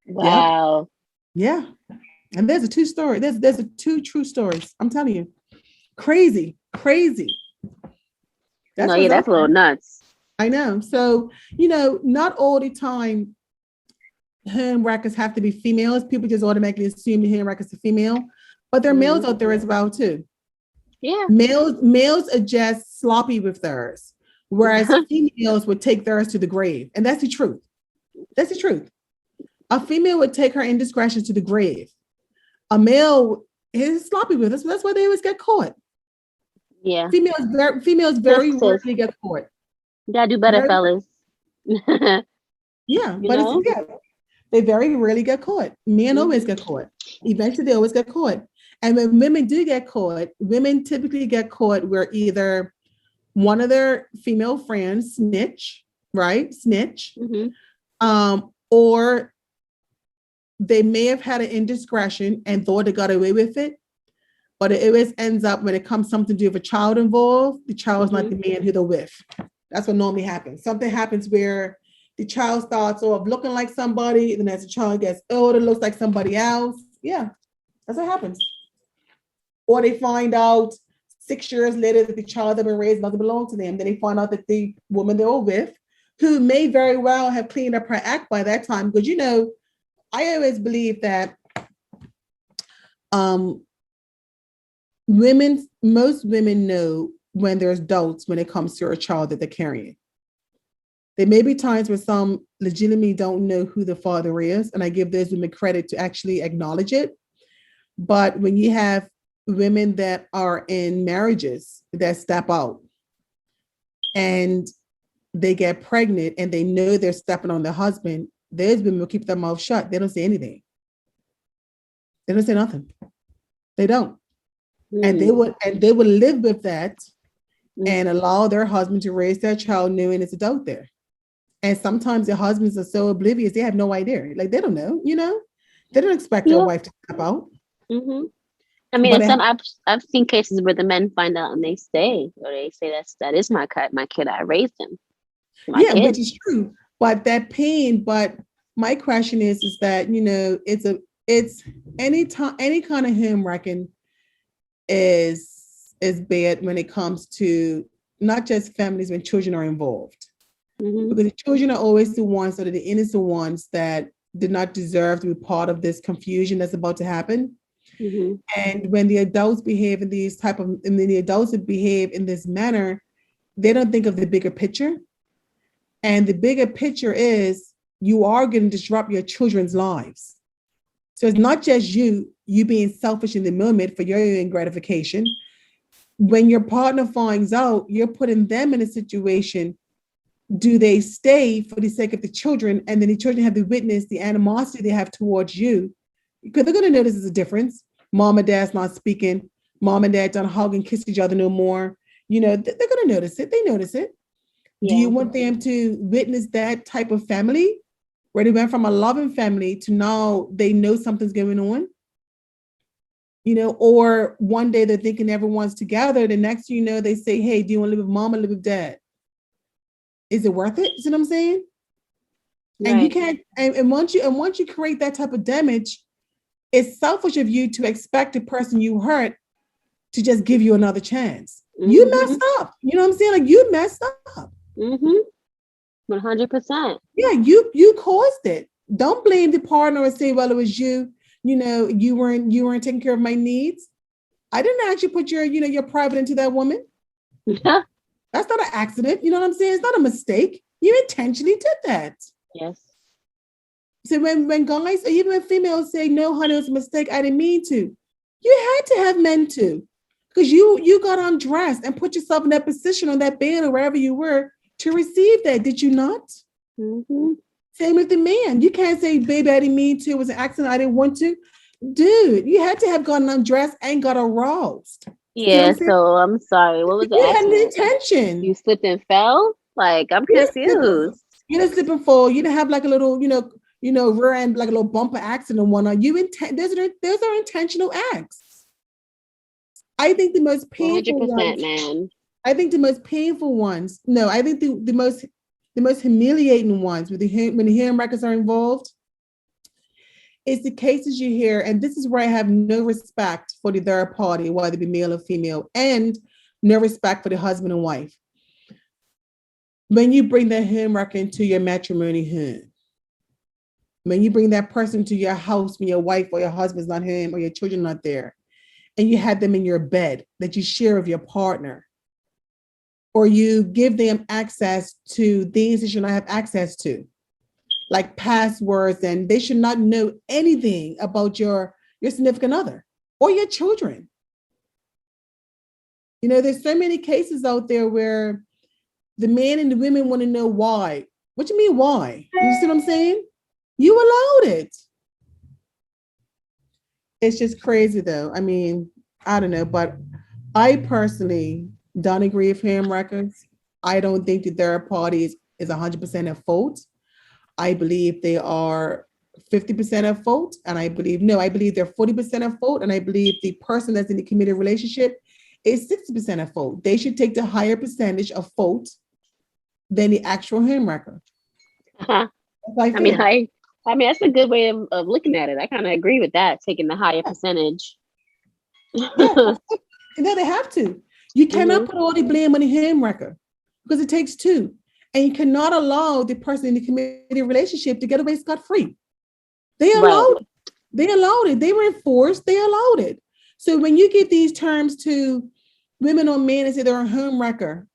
Wow. Yeah. And there's a two story. There's a two true stories. I'm telling you. Crazy. That's a little nuts. I know. So, not all the time homewreckers have to be females. People just automatically assume the homewreckers are female, but there are males out there as well too. Yeah. Males are just sloppy with theirs, whereas females would take theirs to the grave. And that's the truth. A female would take her indiscretion to the grave. A male is sloppy with us. That's why they always get caught. Yeah. Females very rarely get caught. You gotta do better, fellas. Yeah, but they very rarely get caught. Men always get caught. Eventually, they always get caught. And when women do get caught, women typically get caught where either one of their female friends snitch, or they may have had an indiscretion and thought they got away with it. But it always ends up when it comes something to do with a child involved, the child's not the man who they're with. That's what normally happens. Something happens where the child starts off looking like somebody, and as the child gets older, it looks like somebody else. Yeah, that's what happens. Or they find out 6 years later that the child that been raised doesn't belong to them. Then they find out that the woman they were with, who may very well have cleaned up her act by that time. Because, I always believe that Um, most women know when there's doubts when it comes to a child that they're carrying. There may be times where some legitimately don't know who the father is, and I give those women credit to actually acknowledge it. But when you have women that are in marriages that step out and they get pregnant and they know they're stepping on their husband, those women will keep their mouth shut. They don't say anything. They don't say nothing. They don't. And they would live with that and allow their husband to raise their child knowing it's adult there. And sometimes their husbands are so oblivious, they have no idea. Like, they don't know, they don't expect their wife to step out. I mean, I've seen cases where the men find out and they stay, or they say that is my kid. I raised him. Kid. Which is true. But that pain. But my question is that it's any kind of home wrecking is bad when it comes to not just families when children are involved. Because the children are always the ones that are the innocent ones that did not deserve to be part of this confusion that's about to happen. And when the adults behave in the adults behave in this manner, they don't think of the bigger picture. And the bigger picture is you are going to disrupt your children's lives. So it's not just you being selfish in the moment for your own gratification. When your partner finds out, you're putting them in a situation. Do they stay for the sake of the children? And then the children have to witness the animosity they have towards you, because they're going to notice there's a difference. Mom and dad's not speaking. Mom and dad don't hug and kiss each other no more. They're going to notice it. They notice it. Yeah. Do you want them to witness that type of family where they went from a loving family to now they know something's going on? Or one day they're thinking everyone's together. The next thing you know, they say, hey, do you want to live with mom or live with dad? Is it worth it? You see what I'm saying? Right. And you can't, and once you create that type of damage, it's selfish of you to expect the person you hurt to just give you another chance. You messed up. You know what I'm saying? Like, you messed up. 100%. Yeah, you caused it. Don't blame the partner and say, well, it was you. You weren't taking care of my needs. I didn't actually put your private into that woman. That's not an accident. You know what I'm saying? It's not a mistake. You intentionally did that. Yes. So when guys, or even when females say, no, honey, it was a mistake, I didn't mean to. You had to have meant to, because you got undressed and put yourself in that position on that bed or wherever you were to receive that. Did you not? Same with the man. You can't say, baby, I didn't mean to. It was an accident. I didn't want to. Dude, you had to have gotten undressed and got aroused. Yeah, so I'm sorry. What was the accident? You had an intention. You slipped and fell? Like, I'm confused. You didn't slip and fall. You didn't have like a little, rear end, like a little bumper accident and whatnot. Those are intentional acts. I think the most painful 100%, ones, man. I think the most painful ones. No, I think the most humiliating ones when the hearing records are involved. It's the cases you hear, and this is where I have no respect for the third party, whether it be male or female, and no respect for the husband and wife. When you bring that hearing record into your matrimony home, when you bring that person to your house when your wife or your husband's not home or your children not there, and you have them in your bed that you share with your partner, or you give them access to things they should not have access to, like passwords, and they should not know anything about your significant other or your children. There's so many cases out there where the men and the women want to know why. What do you mean, why? You see what I'm saying? You allowed it. It's just crazy, though. I mean, I don't know, but I personally don't agree with hearing records. I don't think the third party is 100% at fault. I believe they are 50% at fault, and I believe they're 40% at fault, and I believe the person that's in the committed relationship is 60% at fault. They should take the higher percentage of fault than the actual hearing record. I mean, that's a good way of looking at it. I kind of agree with that, taking the higher percentage. Yeah, they have to. You cannot put all the blame on the hearing record, because it takes two. And you cannot allow the person in the committed relationship to get away scot-free. They allowed it. They allowed it. They were enforced. They allowed it. So when you give these terms to women or men and say they're a home wrecker,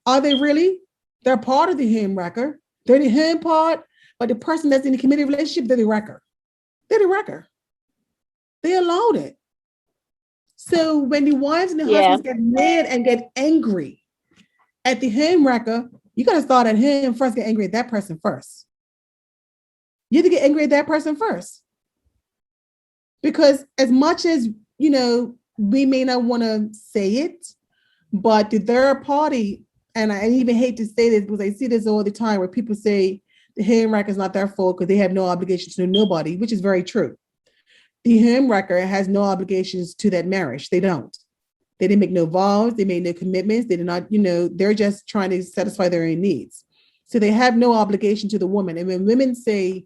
are they really? They're part of the home wrecker. They're the home part, but the person that's in the committed relationship, they're the wrecker. They're the wrecker. They allowed it. So when the wives and the husbands get mad and get angry at the home wrecker, you got to start at him first, get angry at that person first. You have to get angry at that person first. Because as much as, we may not want to say it, but the third party, and I even hate to say this because I see this all the time where people say the home wrecker is not their fault because they have no obligations to nobody, which is very true. The home wrecker has no obligations to that marriage. They don't. They didn't make no vows. They made no commitments. They did not, they're just trying to satisfy their own needs. So they have no obligation to the woman. And when women say,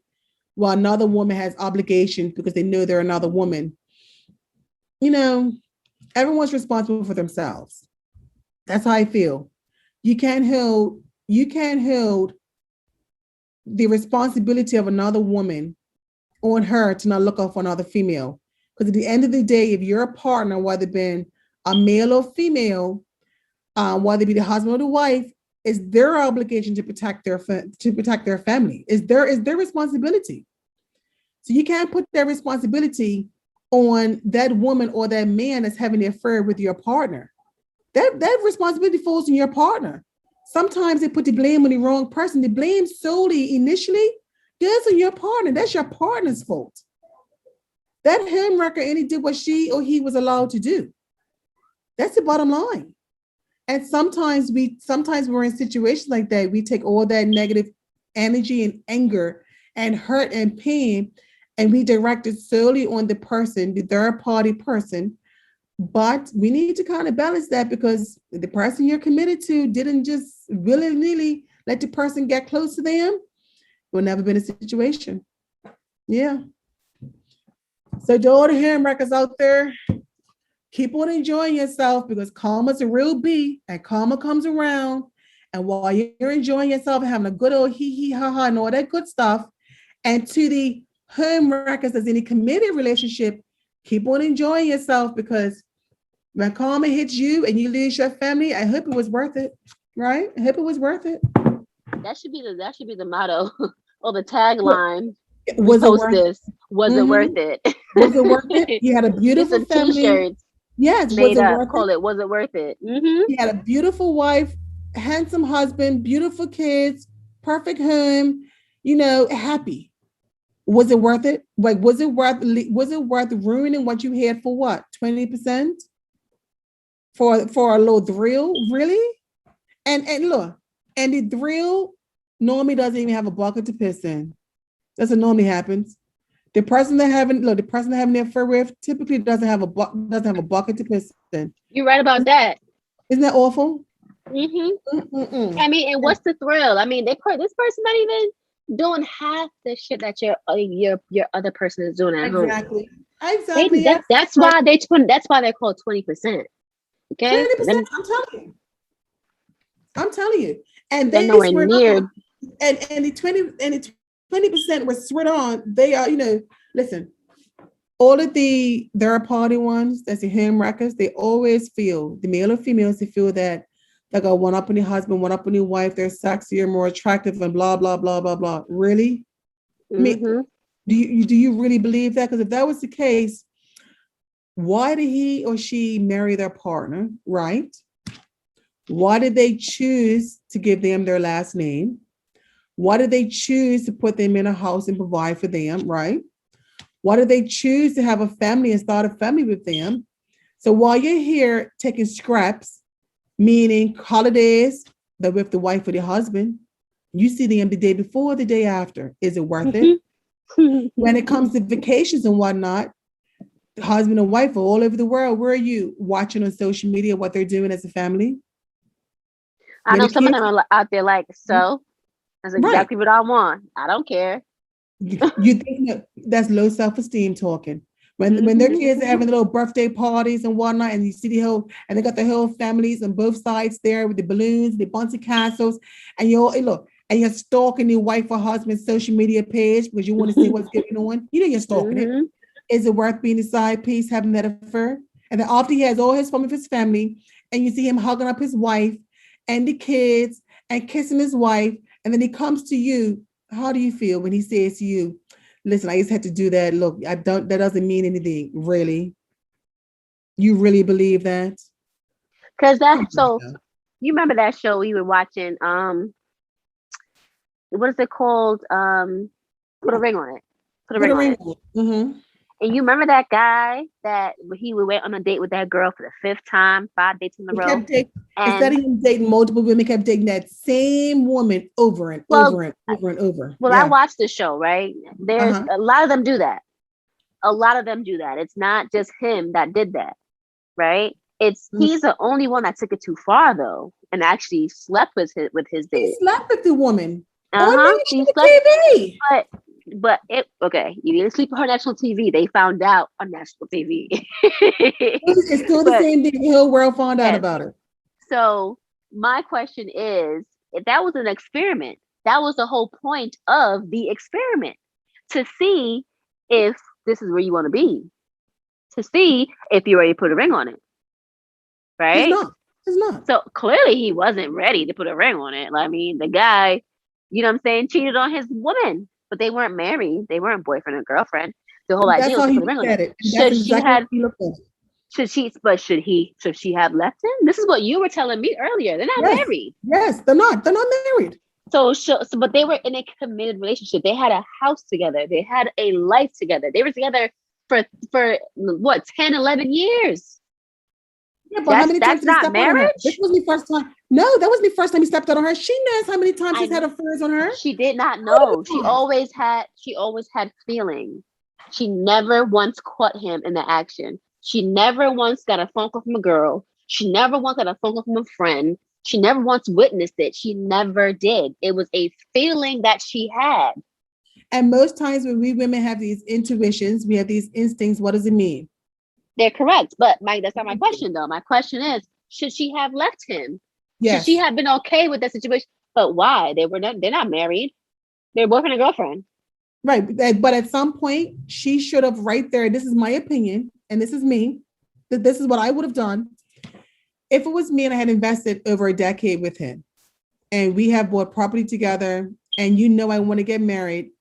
well, another woman has obligations because they know they're another woman, everyone's responsible for themselves. That's how I feel. You can't hold the responsibility of another woman on her to not look out for another female. Because at the end of the day, if you're a partner, whether it be a male or female, whether it be the husband or the wife, it's their obligation to protect their family. It's their responsibility. So you can't put that responsibility on that woman or that man that's having an affair with your partner. That responsibility falls on your partner. Sometimes they put the blame on the wrong person. The blame solely initially goes on your partner. That's your partner's fault. That home wrecker only did what she or he was allowed to do. That's the bottom line. And sometimes we're in situations like that. We take all that negative energy and anger and hurt and pain, and we direct it solely on the person, the third party person. But we need to kind of balance that because the person you're committed to didn't just willy-nilly let the person get close to them. Will never been a situation. Yeah. So to all the home wreckers out there, keep on enjoying yourself because karma's a real bee and karma comes around. And while you're enjoying yourself and having a good old hee ha ha and all that good stuff, and to the home wreckers that's in a committed relationship, keep on enjoying yourself because when karma hits you and you lose your family, I hope it was worth it, right? I hope it was worth it. That should be the motto or the tagline. Was it worth this? Was it worth it? Was it worth it? You had a beautiful family. T-shirts. Yes, made up. Call it. Was it worth it? Mm-hmm. You had a beautiful wife, handsome husband, beautiful kids, perfect home. Happy. Was it worth it? Like, was it worth ruining what you had for what? 20%? For a little thrill? Really? And look, and the thrill normally doesn't even have a bucket to piss in. That's what normally happens. The person they're having the affair with typically doesn't have a bucket to piss in. You're right about that. Isn't that awful? Mm-hmm. I mean, and what's the thrill? I mean, this person not even doing half the shit that your other person is doing at home. Exactly. That's why they're called 20%. Okay, 20%. I'm telling you, and they're nowhere near. And the 20% was sweat on. They are, listen. All of the third party ones, that's the home wreckers, they always feel, the male or females, they feel that they got one up on your husband, one up on your wife, they're sexier, more attractive, and blah, blah, blah, blah, blah. Really? Mm-hmm. Do you really believe that? Because if that was the case, why did he or she marry their partner, right? Why did they choose to give them their last name? Why did they choose to put them in a house and provide for them, right? Why did they choose to have a family and start a family with them? So while you're here taking scraps, meaning holidays, they're with the wife or the husband, you see them the day before, the day after. Is it worth it? When it comes to vacations and whatnot, the husband and wife are all over the world. Where are you watching on social media what they're doing as a family? I know some of them are out there like, so that's exactly what I want. I don't care. You think that's low self-esteem talking. When their kids are having little birthday parties and whatnot, and you see and they got the whole families on both sides there with the balloons, the bouncy castles, and you're stalking your wife or husband's social media page because you want to see what's going on. You're stalking it. Is it worth being a side piece, having that affair? And then after he has all his fun with his family, and you see him hugging up his wife and the kids and kissing his wife, and then he comes to you, how do you feel when he says to you, listen, I just had to do that. Look, that doesn't mean anything, really. You really believe that? Because that's so. You remember that show we were watching? What is it called? Put a ring on it. Put a ring on it. Mm-hmm. And you remember that guy that he went on a date with that girl for the 5th time, 5 dates in a row. Instead of him dating multiple women, kept dating that same woman over and over and over and over. Well, I watched the show, right? There's a lot of them do that. A lot of them do that. It's not just him that did that, right? He's the only one that took it too far, though, and actually slept with his date. He slept with the woman. He slept. TV. But you didn't sleep with her on national TV. They found out on national TV. It's still the same thing. The whole world found out about it. So my question is, if that was an experiment, that was the whole point of the experiment, to see if this is where you want to be, to see if you're ready to put a ring on it. Right? He's not. So clearly he wasn't ready to put a ring on it. I mean, the guy, you know what I'm saying, cheated on his woman, but they weren't married. They weren't boyfriend and girlfriend. The whole idea was to put a ring on it. Should she have left him? This is what you were telling me earlier. They're not married. Yes, they're not. They're not married. So, but they were in a committed relationship. They had a house together. They had a life together. They were together for what, 10, 11 years. Yeah, but how many times did he step marriage? On her? This wasn't the first time. No, that wasn't the first time he stepped out on her. She knows how many times he's had affairs on her. She did not know. She always had feelings. She never once caught him in the action. She never once got a phone call from a girl. She never once got a phone call from a friend. She never once witnessed it. She never did. It was a feeling that she had. And most times when we women have these intuitions, we have these instincts, what does it mean? They're correct. But that's not my question, though. My question is, should she have left him? Yes. Should she have been okay with that situation? But why? They're not married. They're boyfriend and girlfriend. Right. But at some point, she should have right there. This is my opinion, and this is me. This is what I would have done. If it was me and I had invested over a decade with him, and we have bought property together, and you know I want to get married,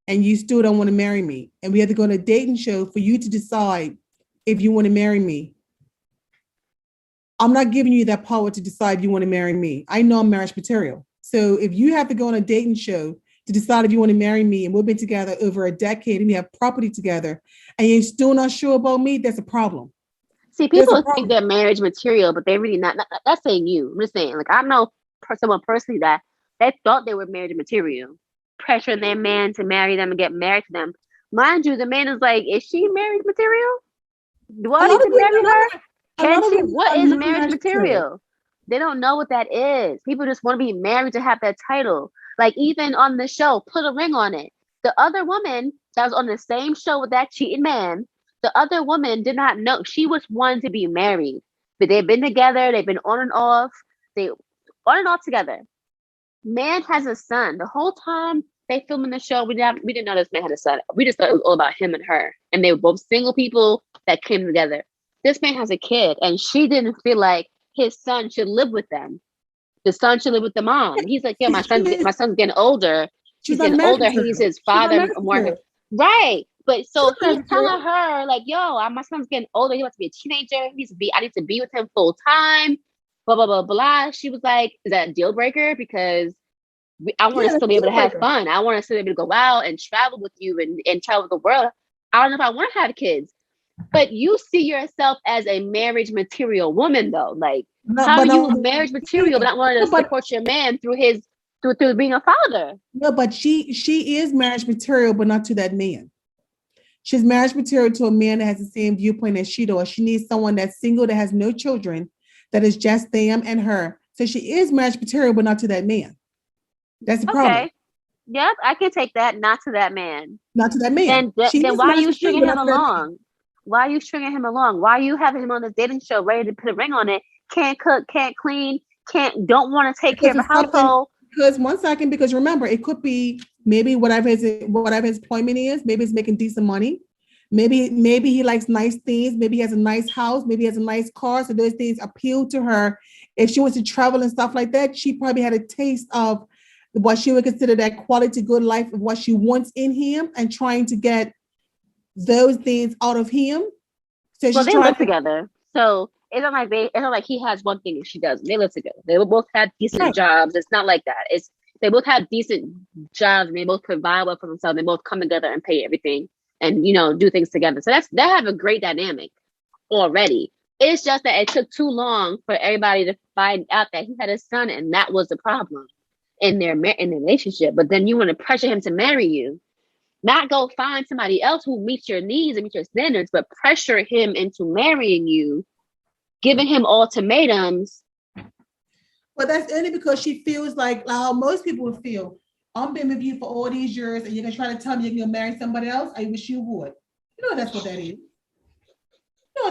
and you still don't want to marry me, and we have to go on a dating show for you to decide if you want to marry me. I'm not giving you that power to decide if you want to marry me. I know I'm marriage material. So if you have to go on a dating show to decide if you want to marry me, and we've been together over a decade and we have property together, and you're still not sure about me, that's a problem. See, people think they're marriage material, but they're really not. That's saying you. I'm just saying, like, I know someone personally that they thought they were marriage material, pressuring their man to marry them and get married to them. Mind you, the man is like, is she marriage material? Do I need to marry her? What is marriage material? They don't know what that is. People just want to be married to have that title. Like, even on the show, Put a Ring on It. The other woman that was on the same show with that cheating man, the other woman did not know. She was one to be married. But they've been together. They've been on and off. They on and off together. Man has a son. The whole time they filming the show, we didn't know this man had a son. We just thought it was all about him and her. And they were both single people that came together. This man has a kid, and she didn't feel like his son should live with them. The son should live with the mom. He's like, yeah, my son's getting older. He's getting older. He's his father. Right. But so he's telling her, like, yo, my son's getting older. He wants to be a teenager. I need to be with him full time. Blah, blah, blah, blah. She was like, is that a deal breaker? Because I want to still be able to have fun. I want to still be able to go out and travel with you and travel the world. I don't know if I want to have kids. But you see yourself as a marriage material woman, though. Like, how are you marriage material but not wanting to support your man through being a father? No, but she is marriage material, but not to that man. She's marriage material to a man that has the same viewpoint as she does. She needs someone that's single, that has no children, that is just them and her. So she is marriage material, but not to that man. That's the problem. Okay. Yep, I can take that. Not to that man. Not to that man. Then why are you stringing him along? Why are you stringing him along? Why are you having him on the dating show ready to put a ring on it? Can't cook, can't clean, don't want to take care of the household. Because remember, it could be maybe whatever his employment is, maybe he's making decent money. Maybe he likes nice things. Maybe he has a nice house. Maybe he has a nice car. So those things appeal to her. If she wants to travel and stuff like that, she probably had a taste of what she would consider that quality good life of what she wants in him and trying to get those things out of him. So Well, she's they trying live to, together, so it's not like he has one thing and she doesn't. They live together. They will both have decent right. jobs. It's not like that. It's they both have decent jobs and they both provide well for themselves. They both come together and pay everything and do things together. So they have a great dynamic already. It's just that it took too long for everybody to find out that he had a son, and that was the problem in their relationship. But then you want to pressure him to marry you, not go find somebody else who meets your needs and meets your standards, but pressure him into marrying you, giving him ultimatums. But that's only because she feels like how most people would feel. I've been with you for all these years, and you're gonna try to tell me you're gonna marry somebody else. I wish you would. That's what that is.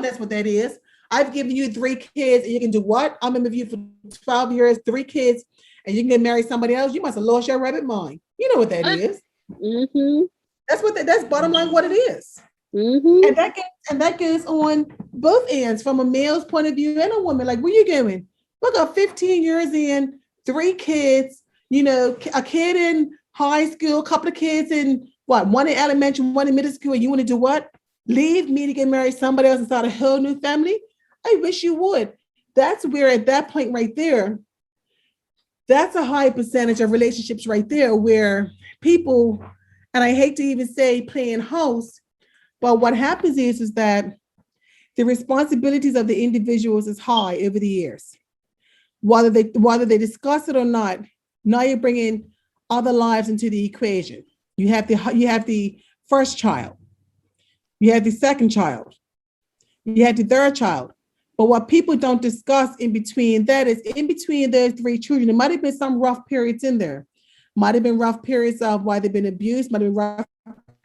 That's what that is. I've given you 3 kids, and you can do what? I'm with you for 12 years, 3 kids, and you can get married somebody else. You must have lost your rabbit mind. You know what that is. Mm-hmm. That's bottom line what it is. Mm-hmm. And that goes on both ends, from a male's point of view and a woman. Like, where you going? Look up 15 years in, 3 kids, a kid in high school, a couple of kids in one in elementary, one in middle school, and you want to do what? Leave me to get married somebody else and start a whole new family? I wish you would. That's where at that point right there, that's a high percentage of relationships right there where people, and I hate to even say playing host, but what happens is that the responsibilities of the individuals is high over the years. Whether they discuss it or not, now you're bringing other lives into the equation. You have the first child, you have the second child, you have the third child. But what people don't discuss in between that is in between those 3 children, there might have been some rough periods in there. Might have been rough periods of why they've been abused, might have been rough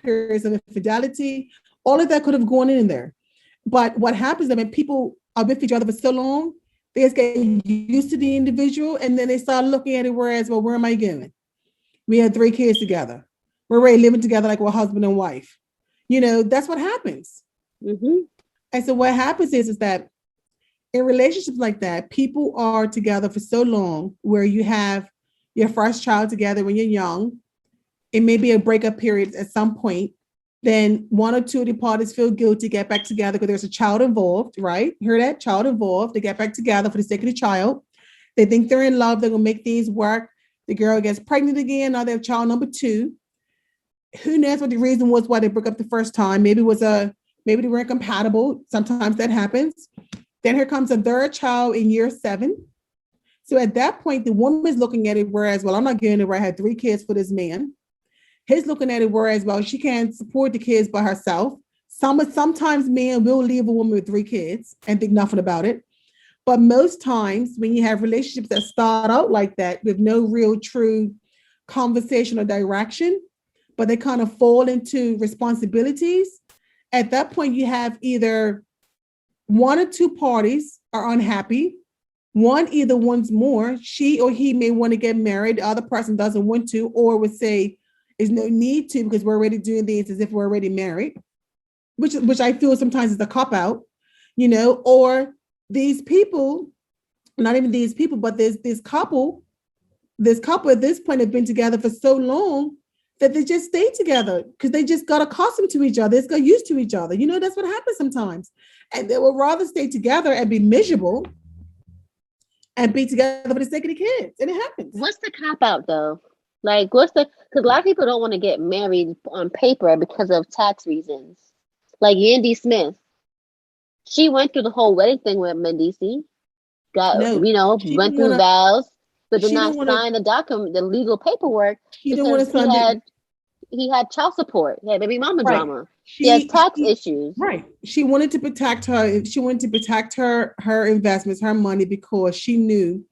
periods of infidelity. All of that could have gone in there. But what happens is when people are with each other for so long, they just get used to the individual, and then they start looking at it whereas, well, where am I going? We had 3 kids together. We're already living together like we're husband and wife. That's what happens. Mm-hmm. And so what happens is that in relationships like that, people are together for so long where you have your first child together when you're young. It may be a breakup period at some point. Then 1 or 2 of the parties feel guilty, get back together because there's a child involved, right? Hear that? Child involved. They get back together for the sake of the child. They think they're in love. They're going to make things work. The girl gets pregnant again. Now they have child number 2. Who knows what the reason was why they broke up the first time? Maybe they weren't compatible. Sometimes that happens. Then here comes a third child in year 7. So at that point, the woman's looking at it whereas, well, I'm not getting it where I had 3 kids for this man. He's looking at it whereas, well, she can't support the kids by herself. Sometimes men will leave a woman with 3 kids and think nothing about it. But most times when you have relationships that start out like that with no real true conversation or direction, but they kind of fall into responsibilities, at that point you have either 1 or 2 parties are unhappy. One either wants more. She or he may want to get married. The other person doesn't want to, or would say, there's no need to because we're already doing things as if we're already married, which I feel sometimes is a cop out, or these people, not even these people, but this couple at this point have been together for so long that they just stay together because they just got accustomed to each other. It's got used to each other. That's what happens sometimes. And they would rather stay together and be miserable and be together for the sake of the kids. And it happens. What's the cop out though? Like, because a lot of people don't want to get married on paper because of tax reasons. Like Yandy Smith, she went through the whole wedding thing with Mendici, went through vows, but did not sign the document, the legal paperwork, because he had child support. He had baby mama drama. He has tax issues. Right. She wanted to protect her. She wanted to protect her investments, her money, because she knew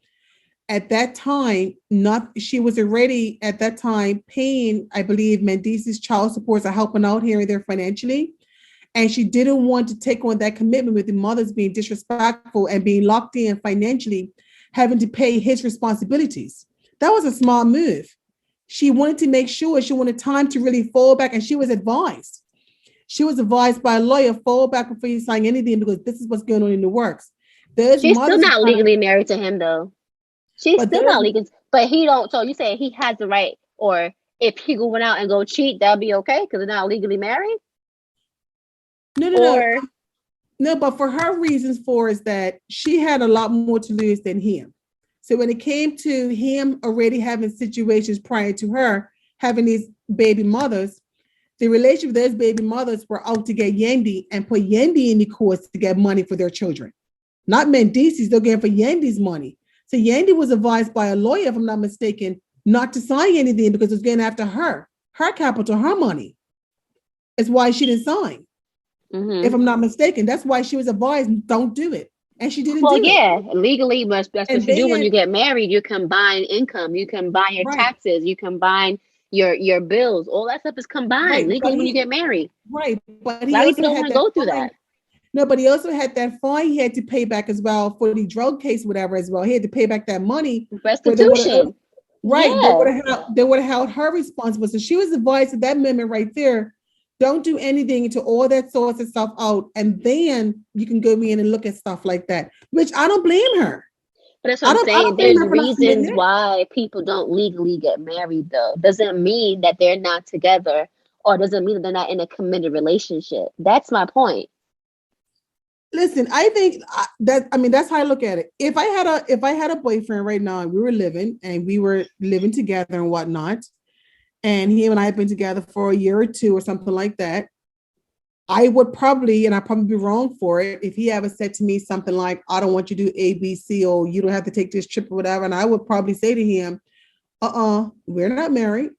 at that time, she was already at that time paying, I believe, Mendici's child supports are helping out here and there financially. And she didn't want to take on that commitment with the mothers being disrespectful and being locked in financially, having to pay his responsibilities. That was a smart move. She wanted to make sure she wanted time to really fall back, and she was advised. She was advised by a lawyer, fall back before you sign anything because this is what's going on in the works. There's She's still mothers, not legally married to him though. She's but still there's not legal. But he don't. So you say he has the right, or if he going out and go cheat, that'll be okay because they're not legally married. no. Or No, but for her reasons for is that she had a lot more to lose than him. So when it came to him already having situations prior to her having these baby mothers, the relationship with those baby mothers were out to get Yendi and put Yendi in the courts to get money for their children. Not Mendices, they're getting for Yendi's money. So Yendi was advised by a lawyer, if I'm not mistaken, not to sign anything because it's getting after her capital, her money. It's why she didn't sign. If I'm not mistaken, that's why she was advised, don't do it. And she didn't well, do it. yeah, legally, that's And what you do when then, you get married. You combine income, you combine your right, taxes, you combine your bills. All that stuff is combined right. legally when you get married. Right. But A he lot of people also don't had want to that go through fine. that. No, but he also had that fine he had to pay back as well for the drug case, whatever, as well. He had to pay back that money where they would have, Restitution. right, Yeah. they would have held her responsible. So she was advised at that moment right there, don't do anything until all that sorts of stuff out. And then you can go in and look at stuff like that, which I don't blame her. But that's what I'm I saying. don't blame There's her for not submitting reasons it. why people don't legally get married, though. Doesn't mean that they're not together, or doesn't mean that they're not in a committed relationship. That's my point. Listen, I think that I mean that's how I look at it. If I had a boyfriend right now and we were living together and whatnot, and he and I have been together for a year or two or something like that, I would probably, and I'd probably be wrong for it, if he ever said to me something like, I don't want you to do A, B, C, or you don't have to take this trip or whatever. And I would probably say to him, we're not married.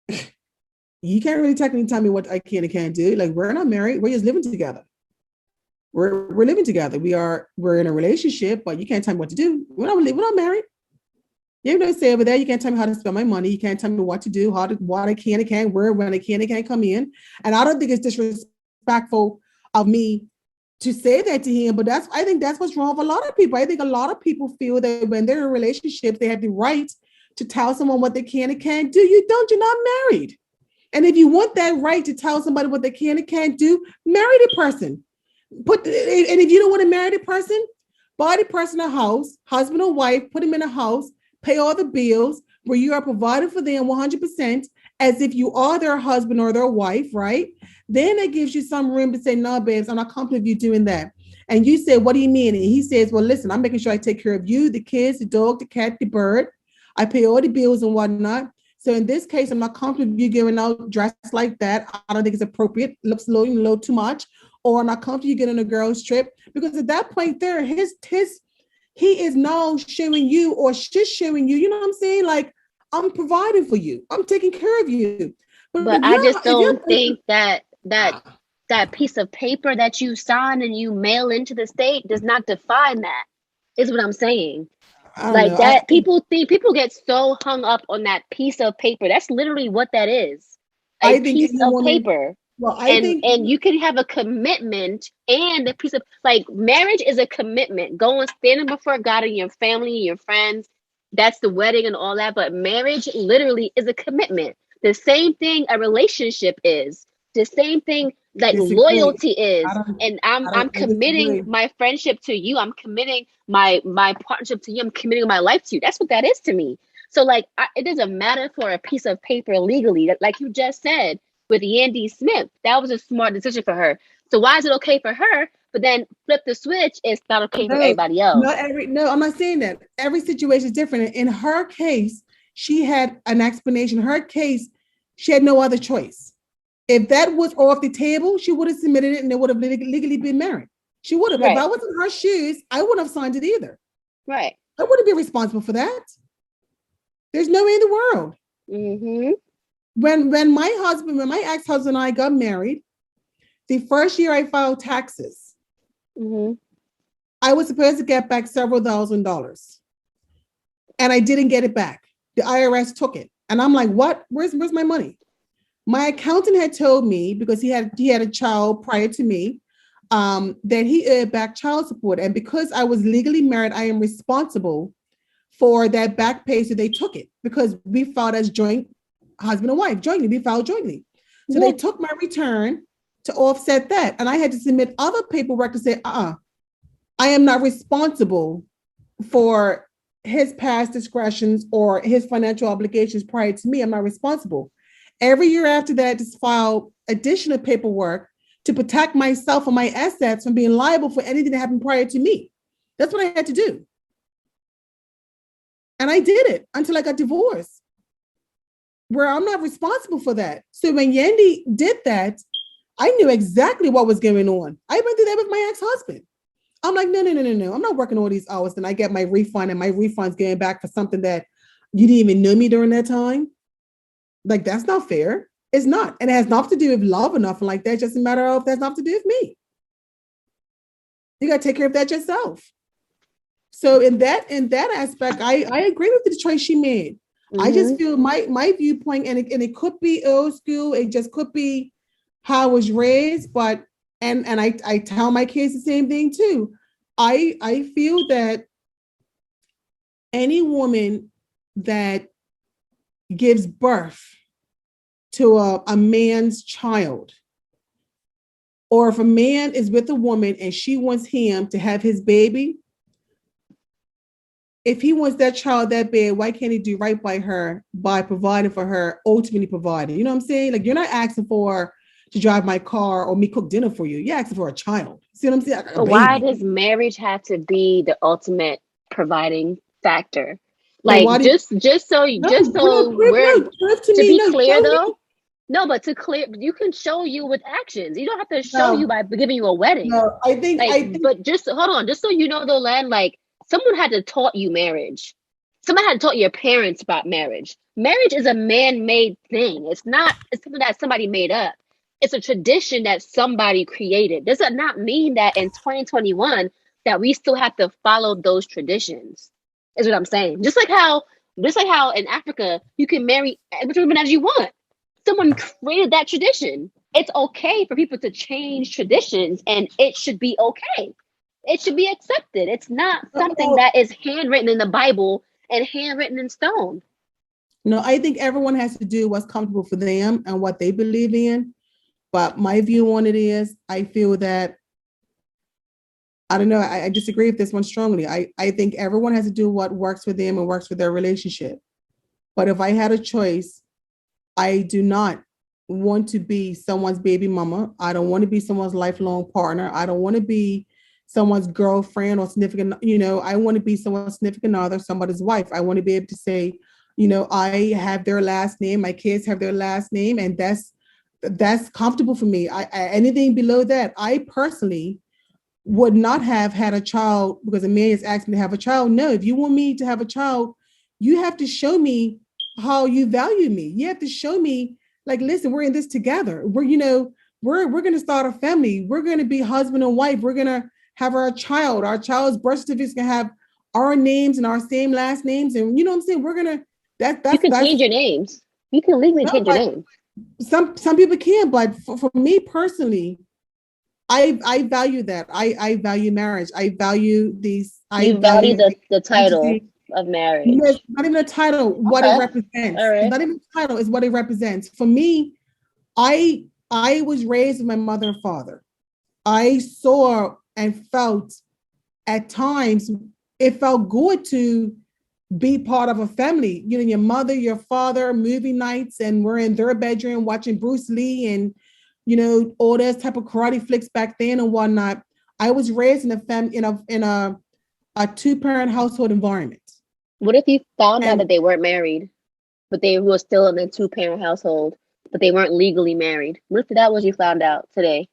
You can't really technically tell me what I can and can't do. Like, we're not married, we're just living together. We're living together. We're in a relationship, but you can't tell me what to do. We're not married. You know, say over there, you can't tell me how to spend my money. You can't tell me what to do, what I can and can't, where, when I can and can't come in. And I don't think it's disrespectful of me to say that to him, but I think that's what's wrong with a lot of people. I think a lot of people feel that when they're in relationships, they have the right to tell someone what they can and can't do. You don't, you're not married. And if you want that right to tell somebody what they can and can't do, marry the person. And if you don't want to marry the person, buy the person a house, husband or wife, put them in a house, pay all the bills where you are providing for them 100% as if you are their husband or their wife, right? Then it gives you some room to say, no, babes, I'm not comfortable with you doing that. And you say, what do you mean? And he says, well, listen, I'm making sure I take care of you, the kids, the dog, the cat, the bird. I pay all the bills and whatnot. So in this case, I'm not comfortable with you giving out dressed like that. I don't think it's appropriate. Looks a little too much. Or I'm not comfortable you getting a girl's trip. Because at that point there, he is now showing you or she's showing you, you know what I'm saying? Like, I'm providing for you. I'm taking care of you. But I just don't think that piece of paper that you sign and you mail into the state does not define that, is what I'm saying. Like that, people get so hung up on that piece of paper. That's literally what that is. A piece of paper. Well, and you can have a commitment and a piece of, like, marriage is a commitment. Going standing before God and your family and your friends, that's the wedding and all that. But marriage literally is a commitment. The same thing a relationship is. The same thing like loyalty is. And I'm committing my friendship to you. I'm committing my partnership to you. I'm committing my life to you. That's what that is to me. So like, it doesn't matter for a piece of paper legally, like you just said. With Yandy Smith, that was a smart decision for her. So why is it okay for her, but then flip the switch, it's not okay for everybody else? No, I'm not saying that. Every situation is different. In her case, she had an explanation. In her case, she had no other choice. If that was off the table, she would have submitted it and they would have legally been married. She would have. Right. If I was in her shoes, I wouldn't have signed it either. Right. I wouldn't be responsible for that. There's no way in the world. Mm-hmm. When my ex-husband and I got married, the first year I filed taxes, I was supposed to get back several $1,000s. And I didn't get it back. The IRS took it. And I'm like, what? Where's my money? My accountant had told me, because he had a child prior to me, that he owed back child support. And because I was legally married, I am responsible for that back pay. So they took it because we filed as joint husband and wife jointly. We filed jointly. So they took my return to offset that. And I had to submit other paperwork to say, I am not responsible for his past discretions or his financial obligations prior to me. I'm not responsible. Every year after that, just file additional paperwork to protect myself and my assets from being liable for anything that happened prior to me. That's what I had to do. And I did it until I got divorced, where I'm not responsible for that. So when Yendi did that, I knew exactly what was going on. I went through that with my ex-husband. I'm like, no. I'm not working all these hours. Then I get my refund, and my refund's getting back for something that you didn't even know me during that time. Like, that's not fair. It's not. And it has nothing to do with love or nothing like that. It's just a matter of that's nothing to do with me. You got to take care of that yourself. So in that aspect, I agree with the choice she made. Mm-hmm. I just feel my viewpoint, and it could be old school. It just could be how I was raised, but and I tell my kids the same thing too. I feel that any woman that gives birth to a man's child, or if a man is with a woman and she wants him to have his baby, if he wants that child that bad, why can't he do right by her by providing for her, ultimately providing? You know what I'm saying? Like, you're not asking for to drive my car or me cook dinner for you. You're asking for a child. See what I'm saying? But why does marriage have to be the ultimate providing factor? Like, to be clear though. No, but to clear, you can show you with actions. You don't have to show you by giving you a wedding. No, I think. But just hold on, just so you know, though, Len, like, someone had to taught you marriage. Someone had to taught your parents about marriage. Marriage is a man-made thing. It's something that somebody made up. It's a tradition that somebody created. Does that not mean that in 2021 that we still have to follow those traditions? Is what I'm saying. Just like how in Africa you can marry which woman as you want. Someone created that tradition. It's okay for people to change traditions, and it should be okay. It should be accepted. It's not something that is handwritten in the Bible and handwritten in stone. No, I think everyone has to do what's comfortable for them and what they believe in. But my view on it is, I feel that, I don't know, I disagree with this one strongly. I think everyone has to do what works for them and works for their relationship. But if I had a choice, I do not want to be someone's baby mama. I don't want to be someone's lifelong partner. I don't want to be someone's girlfriend or significant, I want to be someone's significant other, somebody's wife. I want to be able to say, I have their last name, my kids have their last name, and that's comfortable for me. Anything below that, I personally would not have had a child because a man is asking me to have a child. No, if you want me to have a child, you have to show me how you value me. You have to show me, like, listen, we're in this together. We're going to start a family. We're going to be husband and wife. We're going to have our child. Our child's birth certificates can have our names and our same last names. And you know what I'm saying? We're going to, you can change your names. You can legally change your name. Some people can, but for me personally, I value that. I value marriage. I value these. You value the title of marriage. Yes, not even a title, what it represents. All right. Not even a title, is what it represents. For me, I was raised with my mother and father. I saw and felt at times it felt good to be part of a family. Your mother, your father, movie nights, and we're in their bedroom watching Bruce Lee and all those type of karate flicks back then and whatnot. I was raised in a two-parent household environment. What if you found out that they weren't married, but they were still in a two-parent household, but they weren't legally married? What if that was you found out today?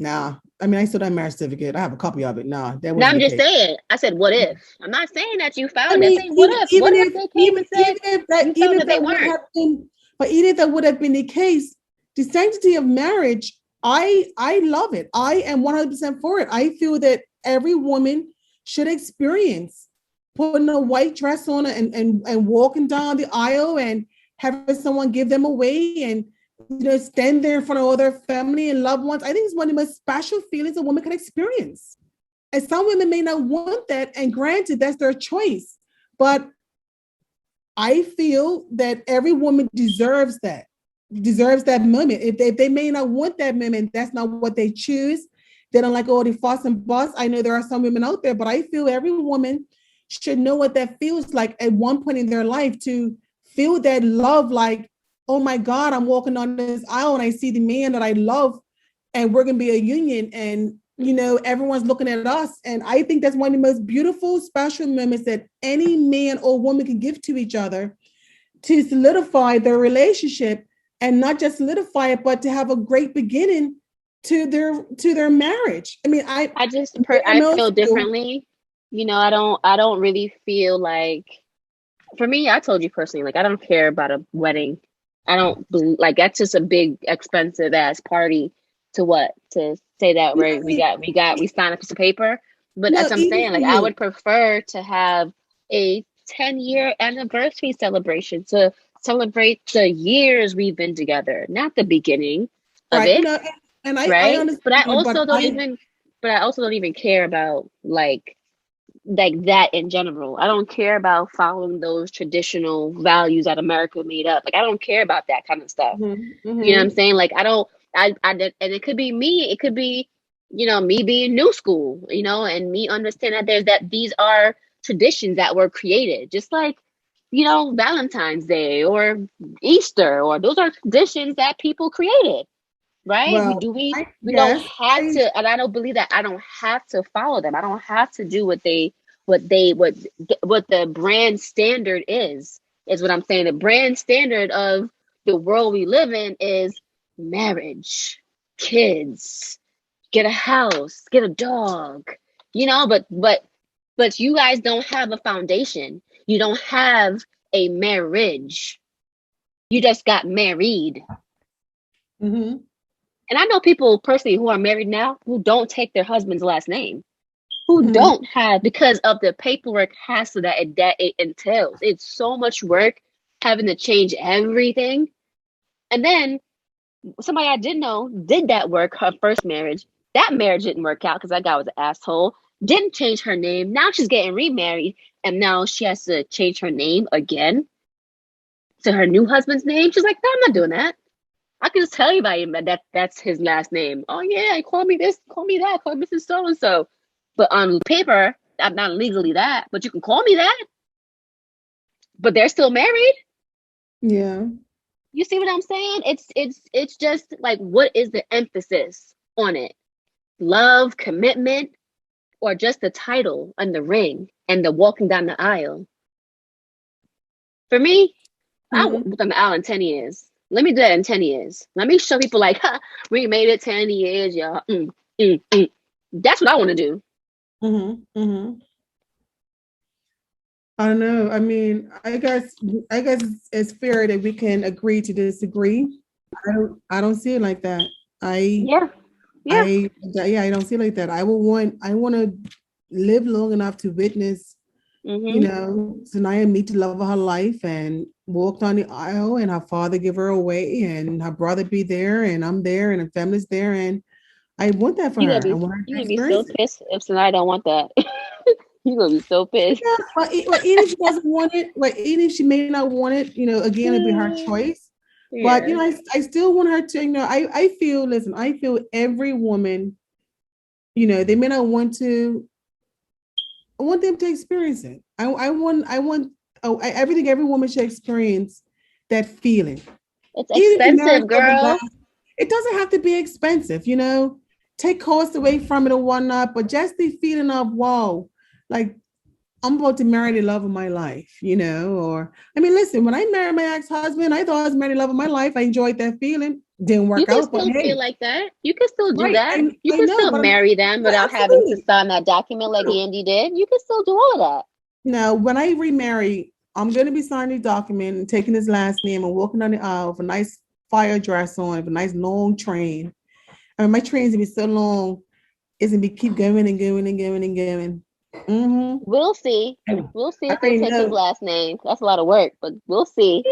Nah, I mean, I still have a marriage certificate. I have a copy of it. Nah, that wasn't. I'm just saying. I said, what if? I'm not saying that you found it. I'm saying, what if? What if they came and said they weren't? But even if that would have been the case, the sanctity of marriage, I love it. I am 100% for it. I feel that every woman should experience putting a white dress on and walking down the aisle and having someone give them away and stand there in front of all their family and loved ones. I think it's one of the most special feelings a woman can experience. And some women may not want that, and granted, that's their choice. But I feel that every woman deserves that. deserves that moment. If they may not want that moment, that's not what they choose. They don't like all the fuss and fuss. I know there are some women out there, but I feel every woman should know what that feels like at one point in their life, to feel that love, like, oh my God, I'm walking on this aisle and I see the man that I love, and we're gonna be a union, and everyone's looking at us. And I think that's one of the most beautiful, special moments that any man or woman can give to each other, to solidify their relationship, and not just solidify it, but to have a great beginning to their marriage. I mean, I feel differently. I don't really feel like, for me, I told you personally, like, I don't care about a wedding. I don't like, that's just a big expensive ass party to say that we signed a piece of paper. But no, as I'm even saying, for like, I you. would prefer to have a 10-year anniversary celebration to celebrate the years we've been together, not the beginning of Right. it, And I right? understand you, But I also don't even care about like that in general. I don't care about following those traditional values that America made up. Like, I don't care about that kind of stuff. You know what I'm Mhm. saying? Like, I don't, and it could be me. It could be, me being new school, and me understand that these are traditions that were created, just like, Valentine's Day or Easter, or those are traditions that people created, right? We Well, do we don't yes, have to, and I don't believe that I don't have to follow them. I don't have to do what they what the brand standard is what I'm saying. The brand standard of the world we live in is marriage, kids, get a house, get a dog, but you guys don't have a foundation. You don't have a marriage. You just got married. hmm And I know people personally who are married now who don't take their husband's last name, who hmm don't have, because of the paperwork hassle that it entails. It's so much work having to change everything. And then somebody I did know did that work, her first marriage. That marriage didn't work out because that guy was an asshole. Didn't change her name. Now she's getting remarried, and now she has to change her name again to her new husband's name. She's like, no, I'm not doing that. I can just tell you by him that's his last name. Oh yeah, call me this, call me that, call me Mrs. So and so. But on paper, I'm not legally that, but you can call me that. But they're still married. Yeah. You see what I'm saying? It's just like, what is the emphasis on it? Love, commitment, or just the title and the ring and the walking down the aisle? For me, I hmm walked down the aisle in 10 years. Let me do that in 10 years. Let me show people like, we made it 10 years, y'all. Mm, mm. That's what I want to do. hmm I don't know. I mean, I guess it's fair that we can agree to disagree. I don't see it like that. I Yeah, yeah. I don't see it like that. I want to live long enough to witness, Hmm. Sanaya meet the love of her life and walk down the aisle, and her father give her away, and her brother be there, and I'm there, and the family's there, and I want that for You gonna her. I be want her you to gonna be so experience it. pissed if tonight don't want that. You gonna be so pissed. Yeah, but even if she doesn't want it, but even if she may not want it, again, it'd be her choice. But Yeah. I still want her to, listen, I feel every woman, they may not want to. I want them to experience it. I want everything every woman should experience that feeling. It's Even if the marriage expensive, doesn't girl. last, it doesn't have to be expensive. Take cost away from it or whatnot, but just the feeling of wow, like I'm about to marry the love of my life. Or I mean, listen, when I married my ex-husband, I thought I was marrying the love of my life. I enjoyed that feeling. Didn't You work can out, but still feel hey, like that. You can still do right. that. I, You I can know, still but marry them without having to absolutely. sign that document like Andy did. You can still do all of that. Now, when I remarry, I'm going to be signing a document and taking his last name and walking down the aisle with a nice fire dress on, with a nice long train. I mean, my train's gonna be so long, it's gonna be keep going and going and going and going. Mm-hmm. We'll see. I We'll see if they already take his know. last name. That's a lot of work, but we'll see.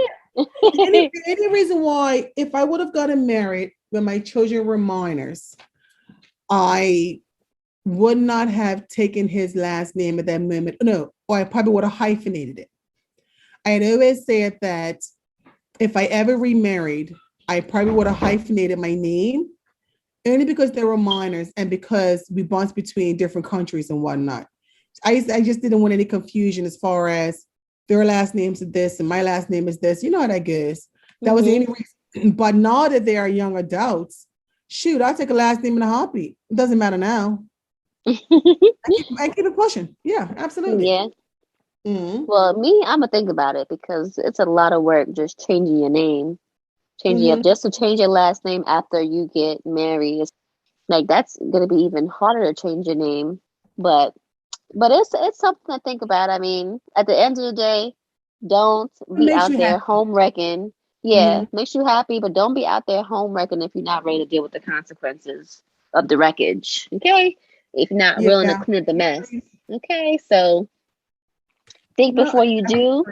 Any reason why, if I would have gotten married when my children were minors, I would not have taken his last name at that moment. No, or I probably would have hyphenated it. I had always said that if I ever remarried, I probably would have hyphenated my name only because they were minors and because we bounced between different countries and whatnot. I just didn't want any confusion as far as their last names is this and my last name is this. You know how that goes. That was the only reason. But now that they are young adults, shoot, I'll take a last name in a heartbeat. It doesn't matter now. I keep it pushing. Yeah, absolutely. Yeah. Well, me, I'm gonna think about it because it's a lot of work just changing your name, changing up just to change your last name after you get married. It's like that's gonna be even harder to change your name. But it's something to think about. I mean, at the end of the day, don't be out there home wrecking. Yeah, makes you happy, but don't be out there home wrecking if you're not ready to deal with the consequences of the wreckage. Okay, if you're not willing to clean up the mess. Okay, so think before you do.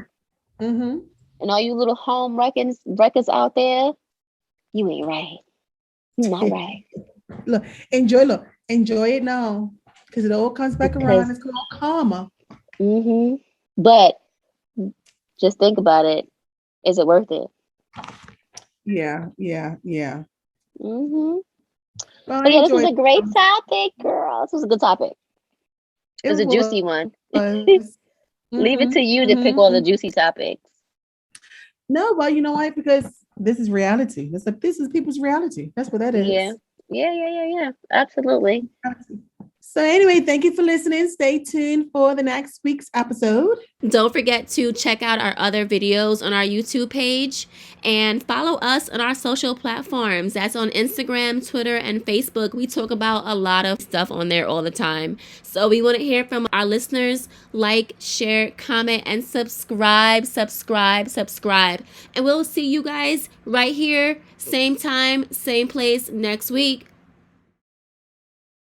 And all you little home wreckers out there, you ain't right. You're not right. Look, enjoy it now. Because it all comes back around. It's called karma. But just think about it. Is it worth it? Yeah. Well, yeah, this was a great topic, girl. This was a good topic. It was a juicy one. Leave it to you to pick all the juicy topics. No, well, you know why? Because this is reality. This is people's reality. That's what that is. Yeah. Absolutely. So anyway, thank you for listening. Stay tuned for the next week's episode. Don't forget to check out our other videos on our YouTube page and follow us on our social platforms. That's on Instagram, Twitter, and Facebook. We talk about a lot of stuff on there all the time. So we want to hear from our listeners. Like, share, comment, and subscribe. And we'll see you guys right here, same time, same place next week.